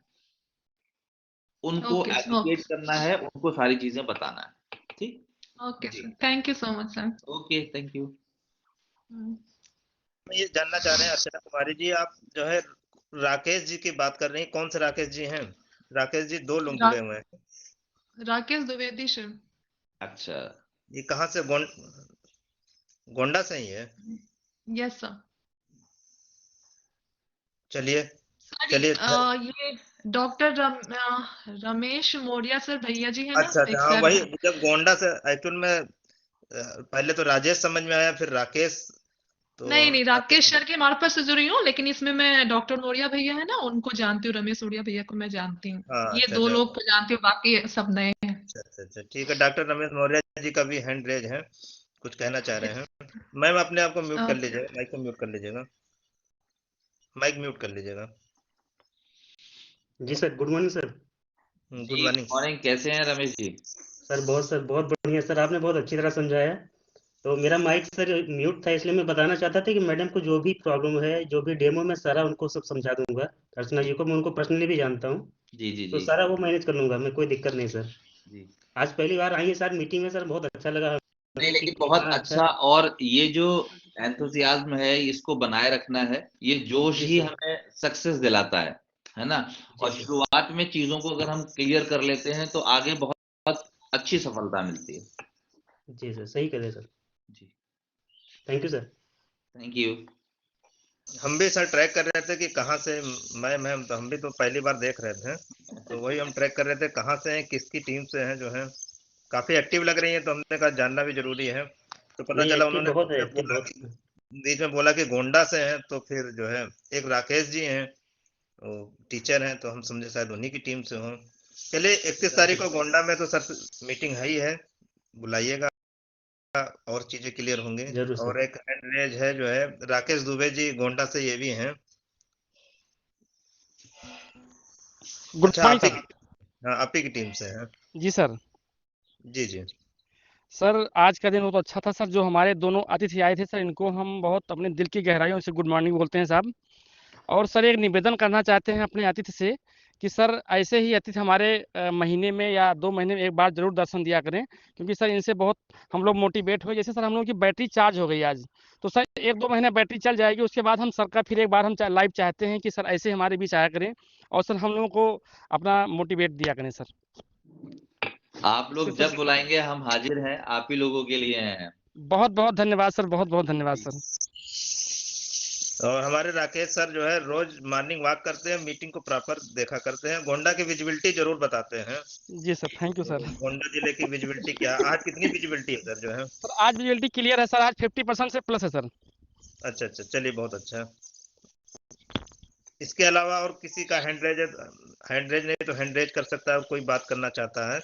उनको एजुकेट करना है, उनको सारी चीजें बताना है, ठीक। Okay sir, thank you so much sir. Okay, thank you. मैं ये जानना चाह रहे हैं अर्चना कुमारी जी, आप जो है राकेश जी की बात कर रही हैं, कौन से राकेश जी हैं? राकेश जी 2 लोग जुड़े हुए हैं। राकेश द्विवेदी सर। अच्छा, ये कहाँ से? गोंडा से ही है? Yes sir. चलिए ये डॉक्टर रमेश मौर्य सर, भैया जी है ना, अच्छा एक अच्छा, हाँ सर वही है। जब गोंडा से एक्चुअल में पहले तो राजेश समझ में आया, फिर राकेश, तो नहीं नहीं, राकेश सर के मार्फत से जुड़ी हूँ, लेकिन इसमें मैं डॉक्टर मौर्य भैया है ना, उनको जानती हूँ, रमेश मौर्य भैया को मैं जानती हूँ। हाँ ये अच्छा 2 अच्छा लोग को जानती हूँ, बाकी सब नए हैं। अच्छा अच्छा अच्छा, ठीक है। डॉक्टर रमेश मौर्य जी का भी हैंड रेज है, कुछ कहना चाह रहे हैं। मैम अपने आप को म्यूट कर लीजिएगा, माइक को म्यूट कर लीजिएगा, माइक म्यूट कर लीजिएगा। जी sir, good morning sir. Good जी मॉर्निंग। मॉर्निंग, कैसे हैं रमेश जी? सर बहुत बढ़िया सर, आपने बहुत अच्छी तरह समझाया। तो मेरा माइक सर म्यूट था, इसलिए मैं बताना चाहता था कि मैडम को जो भी प्रॉब्लम है, जो भी डेमो में सारा उनको सब समझा दूंगा। अर्चना जी को मैं उनको पर्सनली भी जानता हूँ, जी जी तो जी सारा वो मैनेज कर लूंगा मैं, कोई दिक्कत नहीं सर। जी। आज पहली बार आई है सर मीटिंग में सर, बहुत अच्छा लगा नहीं हमें कि लेकिन बहुत कितना अच्छा, और ये जो एंथुसियाज्म है इसको बनाए रखना है, ये जोश जी ही सर। हमें सक्सेस दिलाता है ना। जी और सर। शुरुआत में चीजों को अगर हम क्लियर कर लेते हैं तो आगे बहुत अच्छी सफलता मिलती है। जी सर, सही कह रहे सर। जी, thank you sir. Thank you. हम भी सर ट्रैक कर रहे थे कि कहाँ से मैम, तो हम भी तो पहली बार देख रहे थे, तो वही हम ट्रैक कर रहे थे कहाँ से हैं, किसकी टीम से हैं, जो है काफी एक्टिव लग रही है, तो हमने कहा जानना भी जरूरी है। तो पता नहीं, चला एक्टिव उन्होंने बहुत है, एक्टिव बहुत। बीच में बोला कि गोंडा से हैं, तो फिर जो है एक राकेश जी हैं, वो टीचर हैं, तो हम समझे शायद उन्हीं की टीम से हों। चलिए 31 तारीख को गोंडा में तो सर मीटिंग है ही है, बुलाइएगा और चीजें क्लियर होंगी। जरूर सर। और एक हैंड है जो है राकेश दुबे जी गोंडा से, ये भी हैं। गुड अच्छा मॉर्निंग आप ही सर। हाँ आप ही की टीम से हैं। जी सर। जी जी। सर आज का दिन बहुत अच्छा था सर, जो हमारे दोनों अतिथि आए थे सर, इनको हम बहुत अपने दिल की गहराइयों से गुड मॉर्निंग बोलते हैं साहब। और सर एक निवेदन करना चाहते हैं अपने अतिथि से कि सर ऐसे ही अतिथि हमारे महीने में या 2 महीने में एक बार जरूर दर्शन दिया करें, क्योंकि सर इनसे बहुत हम लोग मोटिवेट हुए। जैसे सर हम लोग की बैटरी चार्ज हो गई आज, तो सर 1-2 महीने बैटरी चल जाएगी, उसके बाद हम सर का फिर एक बार हम लाइव चाहते हैं कि सर ऐसे हमारे बीच आया करें और सर हम लोगों को अपना मोटिवेट दिया करें सर। आप लोग जब बुलाएंगे हम हाजिर हैं, आप ही लोगों के लिए हैं। बहुत बहुत धन्यवाद सर, बहुत बहुत धन्यवाद सर। और हमारे राकेश सर जो है रोज मॉर्निंग वॉक करते हैं, मीटिंग को प्रॉपर देखा करते हैं, गोंडा की विजिबिलिटी जरूर बताते हैं। जी sir, thank you sir. Gonda जिले की विजिबिलिटी क्या, आज कितनी विजिबिलिटी है सर जो है? सर आज विजिबिलिटी क्लियर है सर, आज 50% से प्लस है सर। अच्छा अच्छा, चलिए बहुत अच्छा। इसके अलावा और किसी का हैंड रेज नहीं तो हैंड रेज कर सकता है, और कोई बात करना चाहता है,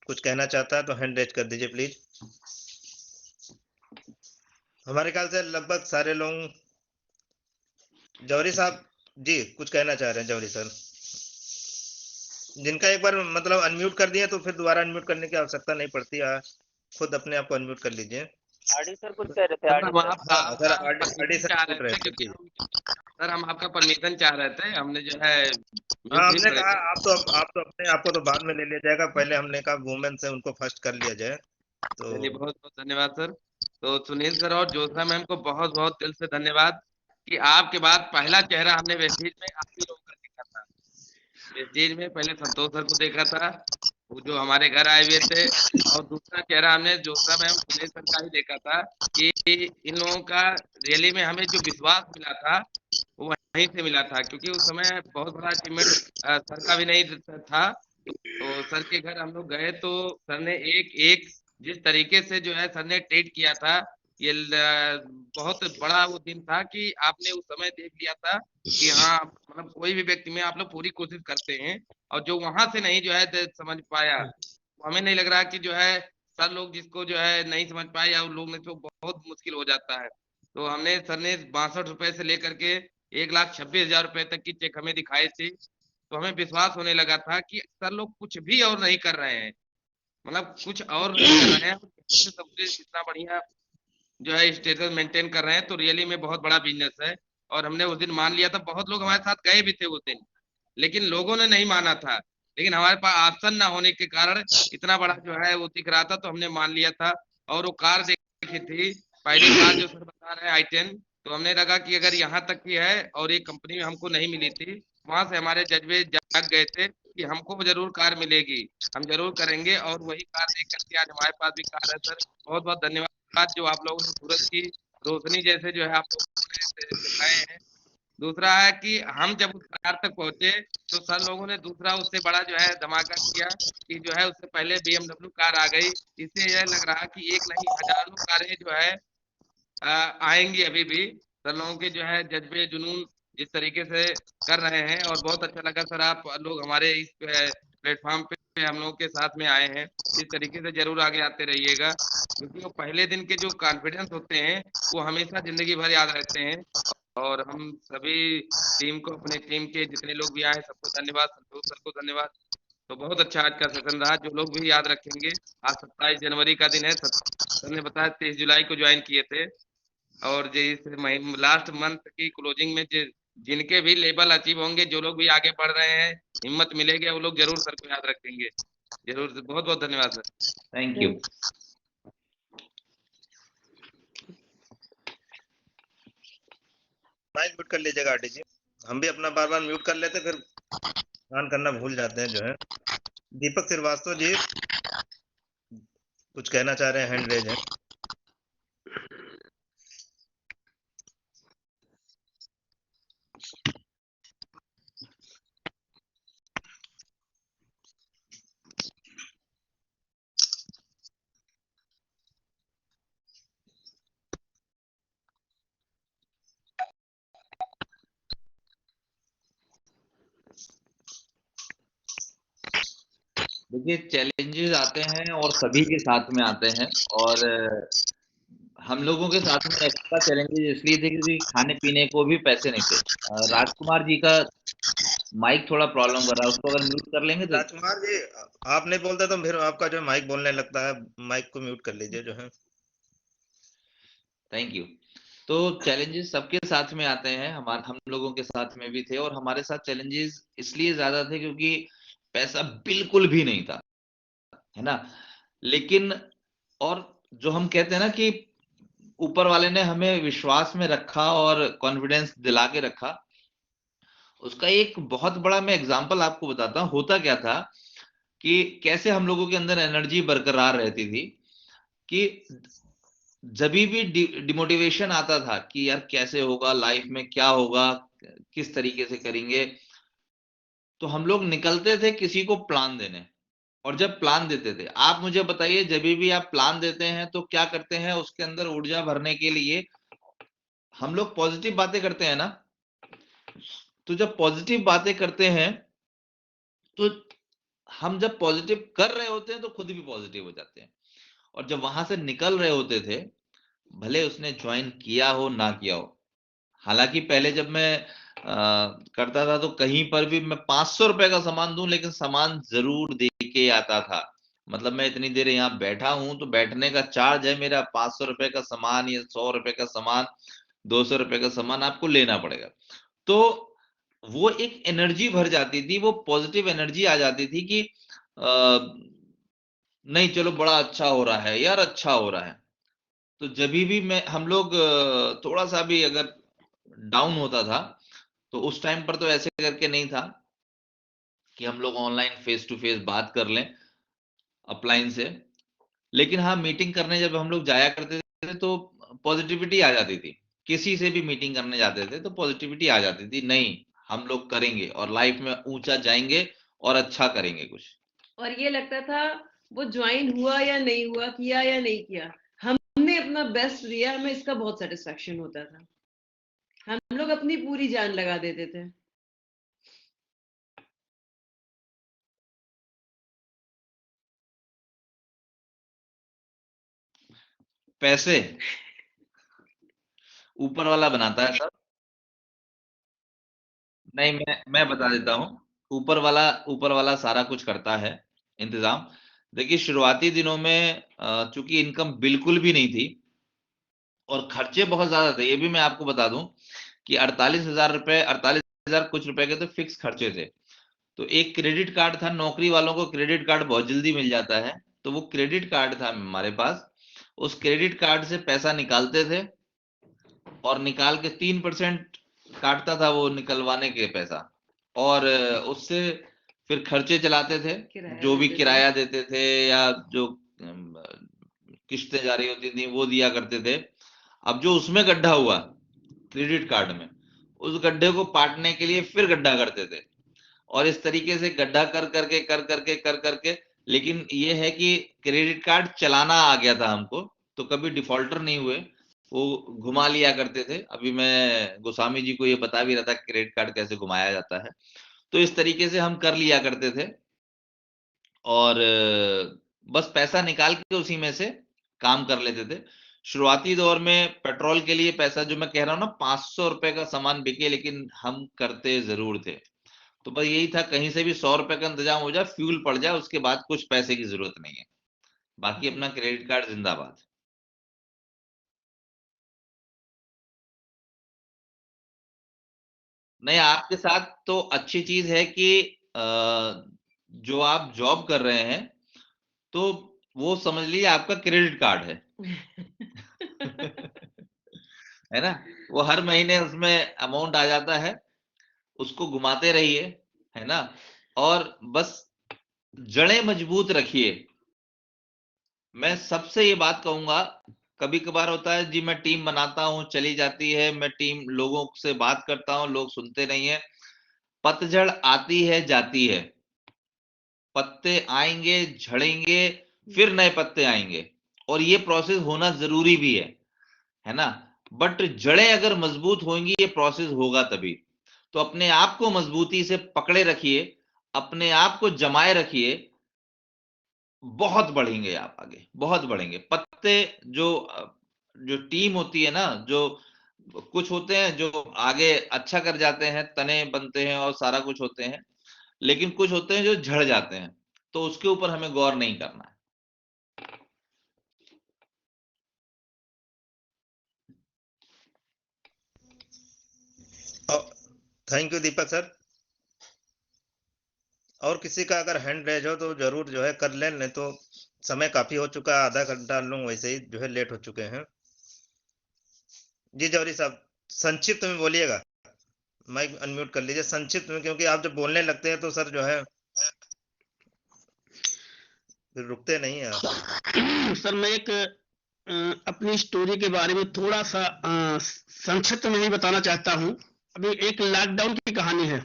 कुछ कहना चाहता है तो हैंड रेज कर दीजिए प्लीज। हमारे ख्याल से लगभग सारे लोग। जौहरी साहब जी कुछ कहना चाह रहे हैं, जौहरी सर, जिनका एक बार मतलब अनम्यूट कर दिया तो फिर दोबारा अनम्यूट करने की आवश्यकता नहीं पड़ती, खुद अपने आप को अनम्यूट कर लीजिए। आरडी सर कुछ कह रहे थे, आरडी हम सर। हाँ सर, आपका आरडी परमिशन सर चाह पूछ रहे रहे थे, थे क्योंकि जी। सर हम आपका परमिशन चाह रहे थे, हमने जो है हाँ म्यूट ही हमने पड़े कहा थे। आप तो अपने आप को तो बाद में ले लिया जाएगा, पहले हमने कहा वुमेन से उनको फर्स्ट कर लिया जाए तो। चलिए बहुत बहुत धन्यवाद सर। तो सुनील सर और ज्योत्सना मैम को बहुत बहुत दिल से धन्यवाद कि आपके बाद पहला चेहरा हमने वेस्टेज में आप ही लोगों का देखा था। वेस्टेज में पहले संतोष सर को देखा था, वो जो हमारे घर आए हुए थे, और दूसरा चेहरा हमने ज्योत्सना मैम सुनील सर का ही देखा था कि इन लोगों का रैली में हमें जो विश्वास मिला था वो वहीं से मिला था, क्योंकि उस समय बहुत बड़ा अचीवमेंट सर का भी नहीं था। तो सर के घर हम लोग गए तो सर ने एक एक जिस तरीके से जो है सर ने ट्रीट किया था, ये बहुत बड़ा वो दिन था कि आपने उस समय देख लिया था कि हाँ, मतलब कोई भी व्यक्ति में आप लोग पूरी कोशिश करते हैं, और जो वहां से नहीं जो है समझ पाया, हमें नहीं लग रहा कि जो है सर लोग जिसको जो है नहीं समझ पाए या उन लोग ने तो बहुत मुश्किल हो जाता है। तो हमने सर ने 62 रुपए से लेकर के 1,26,000 रुपए तक की चेक हमें दिखाई थी, तो हमें विश्वास होने लगा था कि सर लोग कुछ भी और नहीं कर रहे हैं, मतलब कुछ और नहीं कर रहे हैं, सबसे इतना बढ़िया जो है स्टेटस मेंटेन कर रहे हैं, तो रियली में बहुत बड़ा बिजनेस है। और हमने उस दिन मान लिया था, बहुत लोग हमारे साथ गए भी थे उस दिन, लेकिन लोगों ने नहीं माना था, लेकिन हमारे पास ऑप्शन ना होने के कारण इतना बड़ा जो है वो दिख रहा था, तो हमने मान लिया था। और वो कार देखी थी, पहली कार जो सर बता रहे हैं i10, तो हमने लगा कि अगर यहाँ तक की है और ये कंपनी में हमको नहीं मिली थी, वहां से हमारे जज्बे जाग गए थे कि हमको जरूर कार मिलेगी, हम जरूर करेंगे, और वही कार देख करके आज हमारे पास भी कार है सर। बहुत बहुत धन्यवाद जो आप लोगों ने सूरज की रोशनी जैसे जो है आप लोगों ने दिखाए हैं, दूसरा है कि हम जब उस कार तक पहुंचे तो सर लोगों ने दूसरा उससे बड़ा जो है धमाका किया कि जो है उससे पहले BMW कार आ गई। इससे यह लग रहा कि एक नहीं हजारों कारें जो है आएंगी अभी भी। सर लोगों के जो है जज्बे जुनून जिस तरीके से कर रहे हैं, और बहुत अच्छा लगा सर आप लोग हमारे इस प्लेटफॉर्म पे हम लोग के साथ में आए हैं। इस तरीके से जरूर आगे आते रहिएगा, क्योंकि वो पहले दिन के जो कॉन्फिडेंस होते हैं वो हमेशा जिंदगी भर याद रहते हैं। और हम सभी टीम को, अपने टीम के जितने लोग भी आए सबको धन्यवाद, संतोष सर को धन्यवाद। तो बहुत अच्छा आज का सेशन रहा, जो लोग भी याद रखेंगे। आज 27 जनवरी का दिन है, सर ने बताया 23 जुलाई को ज्वाइन किए थे, और जिस लास्ट मंथ की क्लोजिंग में जिनके भी लेवल अचीव होंगे, जो लोग भी आगे बढ़ रहे हैं, हिम्मत मिलेगी, वो लोग जरूर सर को याद रखेंगे। जरूर, बहुत बहुत धन्यवाद sir. Thank you. Mike mute कर लीजिएगा आरटी जी, हम भी अपना बार बार म्यूट कर लेते फिर ऑन करना भूल जाते हैं जो है। दीपक श्रीवास्तव जी कुछ कहना चाह रहे हैं, हैंड रेज है। देखिए, चैलेंजेस आते हैं और सभी के साथ में आते हैं, और हम लोगों के साथ में एक्स्ट्रा चैलेंजेस इसलिए थे क्योंकि खाने पीने को भी पैसे नहीं थे। राजकुमार जी का माइक थोड़ा प्रॉब्लम कर रहा है, उसको अगर म्यूट कर लेंगे तो। राजकुमार जी आप नहीं बोलते तो फिर आपका जो माइक बोलने लगता है, माइक को म्यूट कर लीजिए जो है। Thank you. तो चैलेंजेस सबके साथ में आते हैं, हम लोगों के साथ में भी थे, और हमारे साथ चैलेंजेस इसलिए ज्यादा थे क्योंकि पैसा बिल्कुल भी नहीं था, है ना। लेकिन और जो हम कहते हैं ना कि ऊपर वाले ने हमें विश्वास में रखा और कॉन्फिडेंस दिला के रखा, उसका एक बहुत बड़ा मैं एग्जांपल आपको बताता हूं। होता क्या था कि कैसे हम लोगों के अंदर एनर्जी बरकरार रहती थी कि जब भी डिमोटिवेशन आता था कि यार कैसे होगा, लाइफ में क्या होगा, किस तरीके से करेंगे, तो हम लोग निकलते थे किसी को प्लान देने। और जब प्लान देते थे, आप मुझे बताइए, जब भी आप प्लान देते हैं तो क्या करते हैं, उसके अंदर ऊर्जा भरने के लिए हम लोग पॉजिटिव बातें करते हैं ना। तो जब पॉजिटिव बातें करते हैं तो हम जब पॉजिटिव कर रहे होते हैं तो खुद भी पॉजिटिव हो जाते हैं। और जब वहां से निकल रहे होते थे, भले उसने ज्वाइन किया हो ना किया हो, हालांकि पहले जब मैं करता था तो कहीं पर भी मैं 500 रुपए का सामान दूं, लेकिन सामान जरूर दे के आता था। मतलब मैं इतनी देर यहाँ बैठा हूं तो बैठने का चार्ज है मेरा 500 रुपए का सामान या 100 रुपए का सामान, 200 रुपए का सामान आपको लेना पड़ेगा। तो वो एक एनर्जी भर जाती थी, वो पॉजिटिव एनर्जी आ जाती थी कि नहीं चलो बड़ा अच्छा हो रहा है यार, अच्छा हो रहा है। तो जब भी मैं हम लोग थोड़ा सा भी अगर डाउन होता था तो उस टाइम पर तो ऐसे करके नहीं था कि हम लोग ऑनलाइन फेस टू फेस बात कर लें अपलाइन से, लेकिन हाँ मीटिंग करने जब हम लोग जाया करते थे तो पॉजिटिविटी आ जाती थी। किसी से भी मीटिंग करने जाते थे तो पॉजिटिविटी आ जाती थी, नहीं हम लोग करेंगे और लाइफ में ऊंचा जाएंगे और अच्छा करेंगे कुछ। और ये लगता था वो ज्वाइन हुआ या नहीं हुआ, किया या नहीं किया, हमने अपना बेस्ट दिया, हमें इसका बहुत सेटिस्फेक्शन होता था। हम लोग अपनी पूरी जान लगा देते थे। पैसे ऊपर वाला बनाता है सब। नहीं, मैं बता देता हूँ, ऊपर वाला सारा कुछ करता है इंतजाम। देखिए, शुरुआती दिनों में चूंकि इनकम बिल्कुल भी नहीं थी और खर्चे बहुत ज्यादा थे, ये भी मैं आपको बता दूं कि 48,000 कुछ रुपए के तो फिक्स खर्चे थे। तो एक क्रेडिट कार्ड था, नौकरी वालों को क्रेडिट कार्ड बहुत जल्दी मिल जाता है, तो वो क्रेडिट कार्ड था हमारे पास। उस क्रेडिट कार्ड से पैसा निकालते थे और निकाल के 3% काटता था वो निकलवाने के पैसा, और उससे फिर खर्चे चलाते थे, जो भी किराया देते थे या जो किस्तें जारी होती थी वो दिया करते थे। अब जो उसमें गड्ढा हुआ क्रेडिट कार्ड में, उस गड्ढे को पाटने के लिए फिर गड्ढा करते थे, और इस तरीके से गड्ढा कर करके लेकिन ये है कि क्रेडिट कार्ड चलाना आ गया था हमको, तो कभी डिफॉल्टर नहीं हुए, वो घुमा लिया करते थे। अभी मैं गोस्वामी जी को ये बता भी रहा था क्रेडिट कार्ड कैसे घुमाया जाता है। तो इस तरीके से हम कर लिया करते थे, और बस पैसा निकाल के उसी में से काम कर लेते थे। शुरुआती दौर में पेट्रोल के लिए पैसा, जो मैं कह रहा हूँ ना, 500 रुपए का सामान बिके, लेकिन हम करते जरूर थे। तो बस यही था, कहीं से भी 100 रुपए का इंतजाम हो जाए, फ्यूल पड़ जाए, उसके बाद कुछ पैसे की जरूरत नहीं है। बाकी अपना क्रेडिट कार्ड जिंदाबाद। नहीं, आपके साथ तो अच्छी चीज है कि जो आप जॉब कर रहे हैं, तो वो समझ लीजिए आपका क्रेडिट कार्ड है है ना, वो हर महीने उसमें अमाउंट आ जाता है, उसको घुमाते रहिए, है ना, और बस जड़ें मजबूत रखिए। मैं सबसे ये बात कहूंगा, कभी कभार होता है जी, मैं टीम बनाता हूं, चली जाती है, मैं टीम लोगों से बात करता हूं, लोग सुनते नहीं है। पतझड़ आती है, जाती है, पत्ते आएंगे, झड़ेंगे, फिर नए पत्ते आएंगे, और ये प्रोसेस होना जरूरी भी है ना। बट जड़ें अगर मजबूत होंगी, ये प्रोसेस होगा तभी। तो अपने आप को मजबूती से पकड़े रखिए, अपने आप को जमाए रखिए, बहुत बढ़ेंगे आप आगे, बहुत बढ़ेंगे। पत्ते जो टीम होती है ना, जो कुछ होते हैं जो आगे अच्छा कर जाते हैं, तने बनते हैं और सारा कुछ होते हैं, लेकिन कुछ होते हैं जो झड़ जाते हैं, तो उसके ऊपर हमें गौर नहीं करना है। Thank you Deepak sir. और किसी का अगर हैंड रेज हो तो जरूर जो है कर लें, नहीं तो समय काफी हो चुका है, आधा घंटा हम लोग वैसे ही जो है लेट हो चुके हैं। जी जौहरी साहब, संक्षिप्त में बोलिएगा, माइक अनम्यूट कर लीजिए संक्षिप्त में, क्योंकि आप जब बोलने लगते हैं तो सर जो है फिर रुकते नहीं है आप। सर मैं एक अपनी स्टोरी के बारे में थोड़ा सा संक्षिप्त में ही बताना चाहता हूँ। अभी एक लॉकडाउन की कहानी है।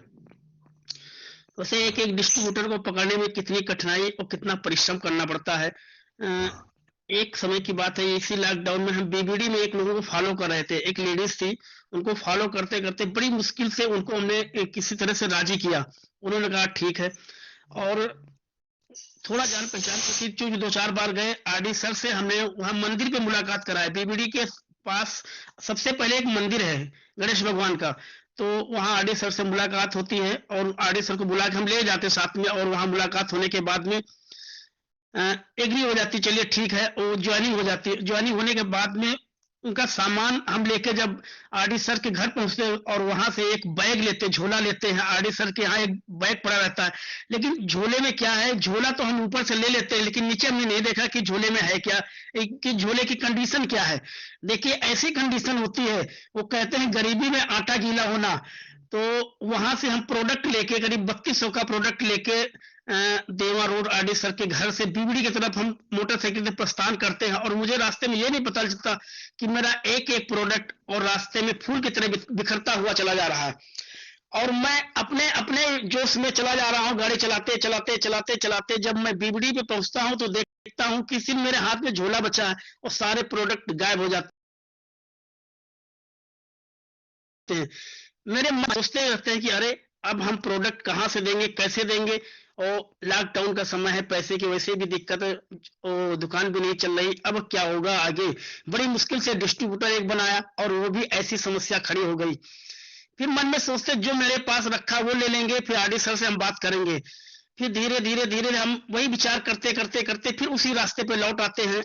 वैसे एक डिस्ट्रीब्यूटर को पकड़ने में कितनी कठिनाई और कितना परिश्रम करना पड़ता है। एक समय की बात है, इसी लॉकडाउन में हम बीबीडी में एक लोगों को फॉलो कर रहे थे, एक लेडीज थी, उनको फॉलो करते करते बड़ी मुश्किल से उनको हमने किसी तरह से राजी किया। उन्होंने कहा ठीक है, और थोड़ा जान पहचान की चीज, 2-4 बार गए आरडी सर से, हमने वहां मंदिर पे मुलाकात कराई। बीबीडी के पास सबसे पहले एक मंदिर है गणेश भगवान का, तो वहां आरडी सर से मुलाकात होती है, और आरडी सर को बुला के हम ले जाते साथ में, और वहां मुलाकात होने के बाद में एग्री हो जाती, चलिए ठीक है, वो ज्वाइनिंग हो जाती है। ज्वाइनिंग होने के बाद में उनका सामान हम लेके जब आरडी सर के घर पहुंचते और वहां से एक बैग लेते, झोला लेते हैं। आरडी सर के यहाँ एक बैग पड़ा रहता है, लेकिन झोले में क्या है, झोला तो हम ऊपर से ले लेते हैं, लेकिन नीचे हमने नहीं देखा कि झोले में है क्या, कि झोले की कंडीशन क्या है। देखिए ऐसी कंडीशन होती है, वो कहते हैं गरीबी में आटा गीला होना। तो वहां से हम प्रोडक्ट लेके, करीब 3200 का प्रोडक्ट लेके देवा रोड आरडी सर के घर से बीबीडी की तरफ हम मोटरसाइकिल से प्रस्थान करते हैं, और मुझे रास्ते में ये नहीं पता चलता कि मेरा एक एक प्रोडक्ट और रास्ते में फूल की तरह बिखरता हुआ चला जा रहा है, और मैं अपने अपने जोश में चला जा रहा हूँ, गाड़ी चलाते चलाते चलाते चलाते जब मैं बीबीडी पे पहुंचता हूँ तो देखता हूँ कि सिर्फ मेरे हाथ में झोला बचा है और सारे प्रोडक्ट गायब हो जाते हैं। मेरे मन सोचते रहते हैं कि अरे अब हम प्रोडक्ट कहाँ से देंगे, कैसे देंगे, और लॉकडाउन का समय है, पैसे की वैसे भी दिक्कत है, और दुकान भी नहीं चल रही, अब क्या होगा आगे। बड़ी मुश्किल से डिस्ट्रीब्यूटर एक बनाया, और वो भी ऐसी समस्या खड़ी हो गई। फिर मन में सोचते जो मेरे पास रखा वो ले लेंगे, फिर आरडी सर से हम बात करेंगे। फिर धीरे धीरे धीरे हम वही विचार करते करते करते फिर उसी रास्ते पे लौट आते हैं।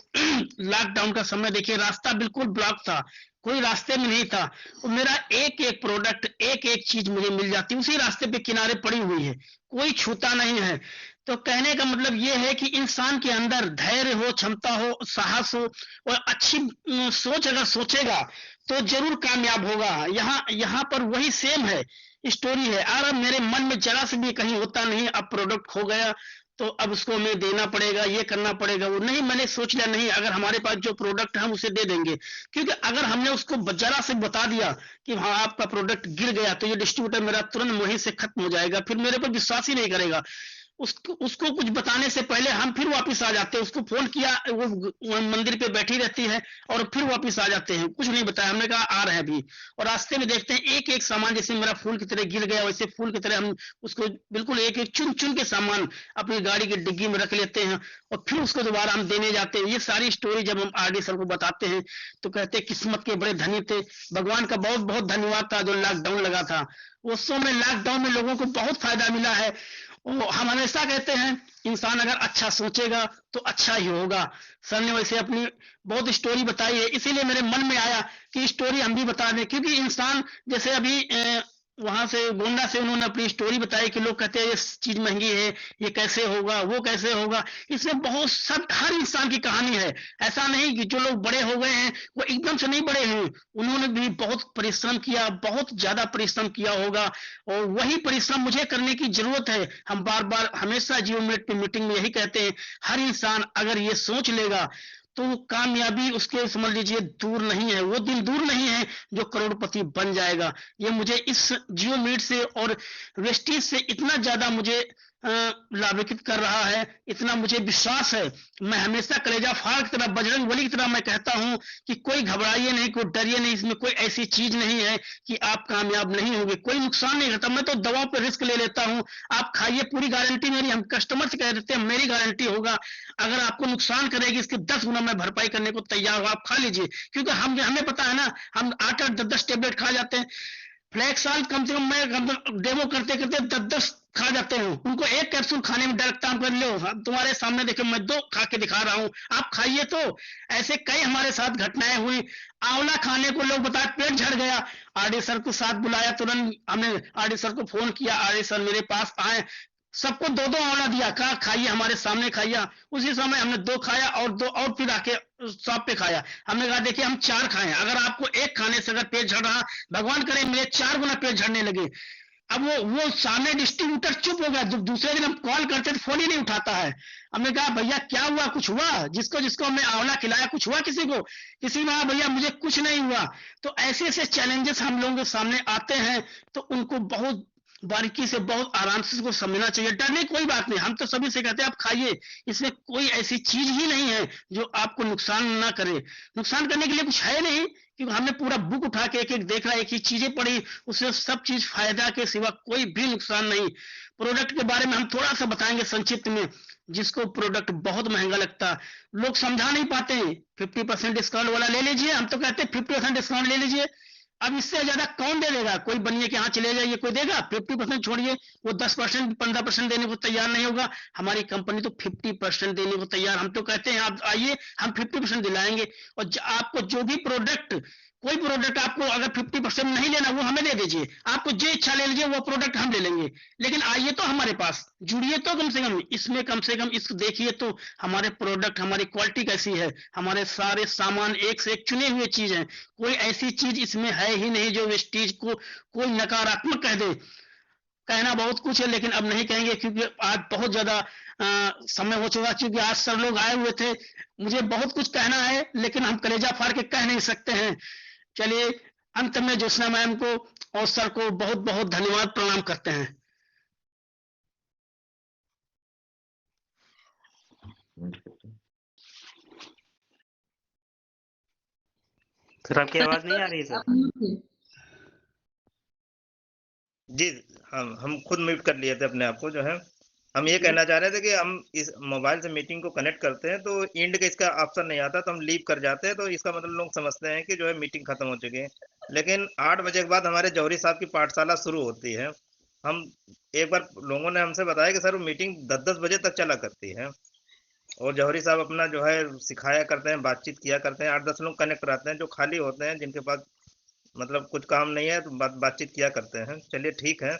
लॉकडाउन का समय देखिए, रास्ता बिल्कुल ब्लॉक था, कोई रास्ते में नहीं था, और मेरा एक एक प्रोडक्ट, एक एक चीज मुझे मिल जाती, उसी रास्ते पे किनारे पड़ी हुई है, कोई छूता नहीं है। तो कहने का मतलब ये है कि इंसान के अंदर धैर्य हो, क्षमता हो, साहस हो, और अच्छी सोच अगर सोचेगा तो जरूर कामयाब होगा। यहाँ पर वही सेम है, स्टोरी है। और अब मेरे मन में जरा से भी कहीं होता नहीं, अब प्रोडक्ट खो गया तो अब उसको हमें देना पड़ेगा, ये करना पड़ेगा, वो नहीं। मैंने सोच लिया नहीं, अगर हमारे पास जो प्रोडक्ट है हम उसे दे देंगे, क्योंकि अगर हमने उसको जरा से बता दिया कि हाँ आपका प्रोडक्ट गिर गया, तो ये डिस्ट्रीब्यूटर मेरा तुरंत वहीं से खत्म हो जाएगा, फिर मेरे पर विश्वास ही नहीं करेगा। उसको कुछ बताने से पहले हम फिर वापस आ जाते हैं। उसको फोन किया, वो मंदिर पे बैठी रहती है और फिर वापस आ जाते हैं, कुछ नहीं बताया। हमने कहा आ रहे हैं अभी, और रास्ते में देखते हैं एक एक सामान जैसे मेरा फूल की तरह गिर गया, वैसे फूल की तरह हम उसको बिल्कुल एक एक चुन चुन के सामान अपनी गाड़ी की डिग्गी में रख लेते हैं और फिर उसको दोबारा हम देने जाते हैं। ये सारी स्टोरी जब हम आरडी सर को बताते हैं तो कहते हैं किस्मत के बड़े धनी थे, भगवान का बहुत बहुत धन्यवाद था जो लॉकडाउन लगा था। उस समय लॉकडाउन में लोगों को बहुत फायदा मिला है। हम हमेशा कहते हैं इंसान अगर अच्छा सोचेगा तो अच्छा ही होगा। सर ने वैसे अपनी बहुत स्टोरी बताई है, इसीलिए मेरे मन में आया कि स्टोरी हम भी बता दें, क्योंकि इंसान जैसे अभी वहां से गोंडा से उन्होंने अपनी स्टोरी बताई कि लोग कहते हैं ये चीज महंगी है, ये कैसे होगा, वो कैसे होगा। इसमें बहुत सब हर इंसान की कहानी है। ऐसा नहीं कि जो लोग बड़े हो गए हैं वो एकदम से नहीं बड़े हुए, उन्होंने भी बहुत परिश्रम किया, बहुत ज्यादा परिश्रम किया होगा, और वही परिश्रम मुझे करने की जरूरत है। हम बार बार हमेशा जियोमेट की मीटिंग में यही कहते हैं, हर इंसान अगर ये सोच लेगा तो कामयाबी उसके समझ लीजिए दूर नहीं है, वो दिन दूर नहीं है जो करोड़पति बन जाएगा। ये मुझे इस जियो मीट से और वेस्टीज से इतना ज्यादा मुझे लाभान्वित कर रहा है, इतना मुझे विश्वास है। मैं हमेशा कलेजा फाड़ की तरह, बजरंग बली की तरह मैं कहता हूं कि कोई घबराइए नहीं, कोई डरिए नहीं, इसमें कोई ऐसी चीज नहीं है कि आप कामयाब नहीं होंगे, कोई नुकसान नहीं करता। मैं तो दवाओं पे रिस्क ले लेता हूं, आप खाइए, पूरी गारंटी मेरी। हम कस्टमर से कह देते हैं मेरी गारंटी होगा, अगर आपको नुकसान करेगी इसके 10 गुना मैं भरपाई करने को तैयार हूं, आप खा लीजिए। क्योंकि हमें पता है ना, हम 8-8 10-10 टेबलेट खा जाते हैं। फ्लैक्साल कम से कम मैं डेमो करते करते 10-10 खा जाते हैं, उनको एक कैप्सूल खाने में डर लगता है। हम कर लो, तुम्हारे सामने देखो मैं 2 खा के दिखा रहा हूं, आप खाइए। तो ऐसे कई हमारे साथ घटनाएं हुई। आंवला खाने को लोग बताए पेट झड़ गया, आरडी सर को साथ बुलाया, तुरंत हमने आरडी सर को फोन किया, आरडी सर मेरे पास आए, सबको 2-2 आंवला दिया, कहा खाइए, हमारे सामने खाइए। उसी समय हमने 2 खाया और 2 और फिर आके शॉप पे खाया। हमने कहा देखिए हम 4 खाए, अगर आपको एक खाने से अगर पेट झड़ रहा, भगवान करे मेरे 4 गुना पेट झड़ने लगे। अब वो सामने डिस्ट्रीब्यूटर चुप हो गया, जब दूसरे दिन हम कॉल करते तो फोन ही नहीं उठाता है। हमने कहा भैया क्या हुआ, कुछ हुआ? जिसको जिसको हमने आंवला खिलाया कुछ हुआ किसी को? किसी ने कहा भैया मुझे कुछ नहीं हुआ। तो ऐसे ऐसे चैलेंजेस हम लोगों के सामने आते हैं, तो उनको बहुत बारीकी से, बहुत आराम से उसको समझना चाहिए। डरने कोई बात नहीं, हम तो सभी से कहते हैं आप खाइए, इसमें कोई ऐसी चीज ही नहीं है जो आपको नुकसान ना करे। नुकसान करने के लिए कुछ है नहीं, क्योंकि हमने पूरा बुक उठा के एक एक देख रहा है, एक ही चीजें पढ़ी, उससे सब चीज फायदा के सिवा कोई भी नुकसान नहीं। प्रोडक्ट के बारे में हम थोड़ा सा बताएंगे संक्षिप्त में। जिसको प्रोडक्ट बहुत महंगा लगता, लोग समझा नहीं पाते। 50% डिस्काउंट वाला ले लीजिए, हम तो कहते हैं 50% डिस्काउंट ले लीजिए। अब इससे ज्यादा कौन दे देगा? कोई बनिए के यहाँ चले जाइए, कोई देगा? 50% छोड़िए, वो 10% 15% देने को तैयार नहीं होगा। हमारी कंपनी तो 50% देने को तैयार। हम तो कहते हैं आप आइए, हम 50% दिलाएंगे। और आपको जो भी प्रोडक्ट, कोई प्रोडक्ट आपको अगर 50% नहीं लेना, वो हमें दे दीजिए। आपको जो इच्छा ले लीजिए, वो प्रोडक्ट हम ले लेंगे। लेकिन आइए तो हमारे पास, जुड़िए तो कम से कम इसको देखिए तो हमारे प्रोडक्ट, हमारी क्वालिटी कैसी है। हमारे सारे सामान एक से एक चुने हुए चीज हैं, कोई ऐसी चीज इसमें है ही नहीं जो वेस्टीज को कोई नकारात्मक कह दे। कहना बहुत कुछ है लेकिन अब नहीं कहेंगे, क्योंकि आज बहुत ज्यादा समय हो चुका। क्योंकि आज सर लोग आए हुए थे, मुझे बहुत कुछ कहना है लेकिन हम कलेजा फाड़ के कह नहीं सकते हैं। चलिए, अंत में ज्योत्सना मैम को और सर को बहुत बहुत धन्यवाद, प्रणाम करते हैं। सर आपकी आवाज नहीं आ रही सर? जी हम खुद म्यूट कर लिए थे अपने आप को। जो है हम ये कहना चाह रहे थे कि हम इस मोबाइल से मीटिंग को कनेक्ट करते हैं तो एंड का इसका ऑप्शन नहीं आता, तो हम लीव कर जाते हैं, तो इसका मतलब लोग समझते हैं कि जो है मीटिंग खत्म हो चुकी है। लेकिन 8 बजे के बाद हमारे जौहरी साहब की पाठशाला शुरू होती है। हम एक बार लोगों ने हमसे बताया कि सर वो मीटिंग 10-10 बजे तक चला करती है, और जौहरी साहब अपना जो है सिखाया करते हैं, बातचीत किया करते हैं। 8-10 लोग कनेक्ट रहते हैं जो खाली होते हैं, जिनके पास मतलब कुछ काम नहीं है, तो बातचीत किया करते हैं। चलिए ठीक है।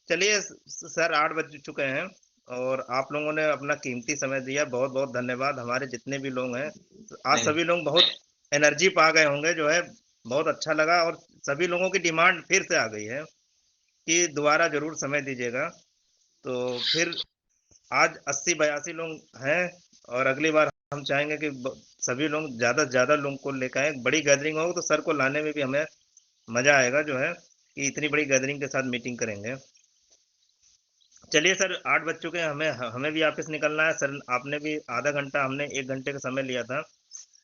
चलिए सर 8 बज चुके हैं और आप लोगों ने अपना कीमती समय दिया, बहुत बहुत धन्यवाद। हमारे जितने भी लोग हैं आज सभी लोग बहुत एनर्जी पा गए होंगे, जो है बहुत अच्छा लगा। और सभी लोगों की डिमांड फिर से आ गई है कि दोबारा जरूर समय दीजिएगा। तो फिर आज 80-82 लोग हैं और अगली बार हम चाहेंगे कि सभी लोग ज़्यादा से ज़्यादा लोगों को लेकर आए। बड़ी गैदरिंग होगी तो सर को लाने में भी हमें मज़ा आएगा जो है कि इतनी बड़ी गैदरिंग के साथ मीटिंग करेंगे। चलिए सर 8 बज चुके हैं, हमें भी ऑफिस निकलना है। सर आपने भी आधा घंटा, हमने 1 घंटे का समय लिया था,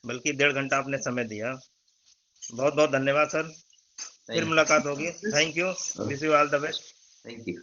बल्कि 1.5 घंटा आपने समय दिया। बहुत बहुत धन्यवाद सर, फिर मुलाकात होगी। Thank you, wish you all the best. Thank you.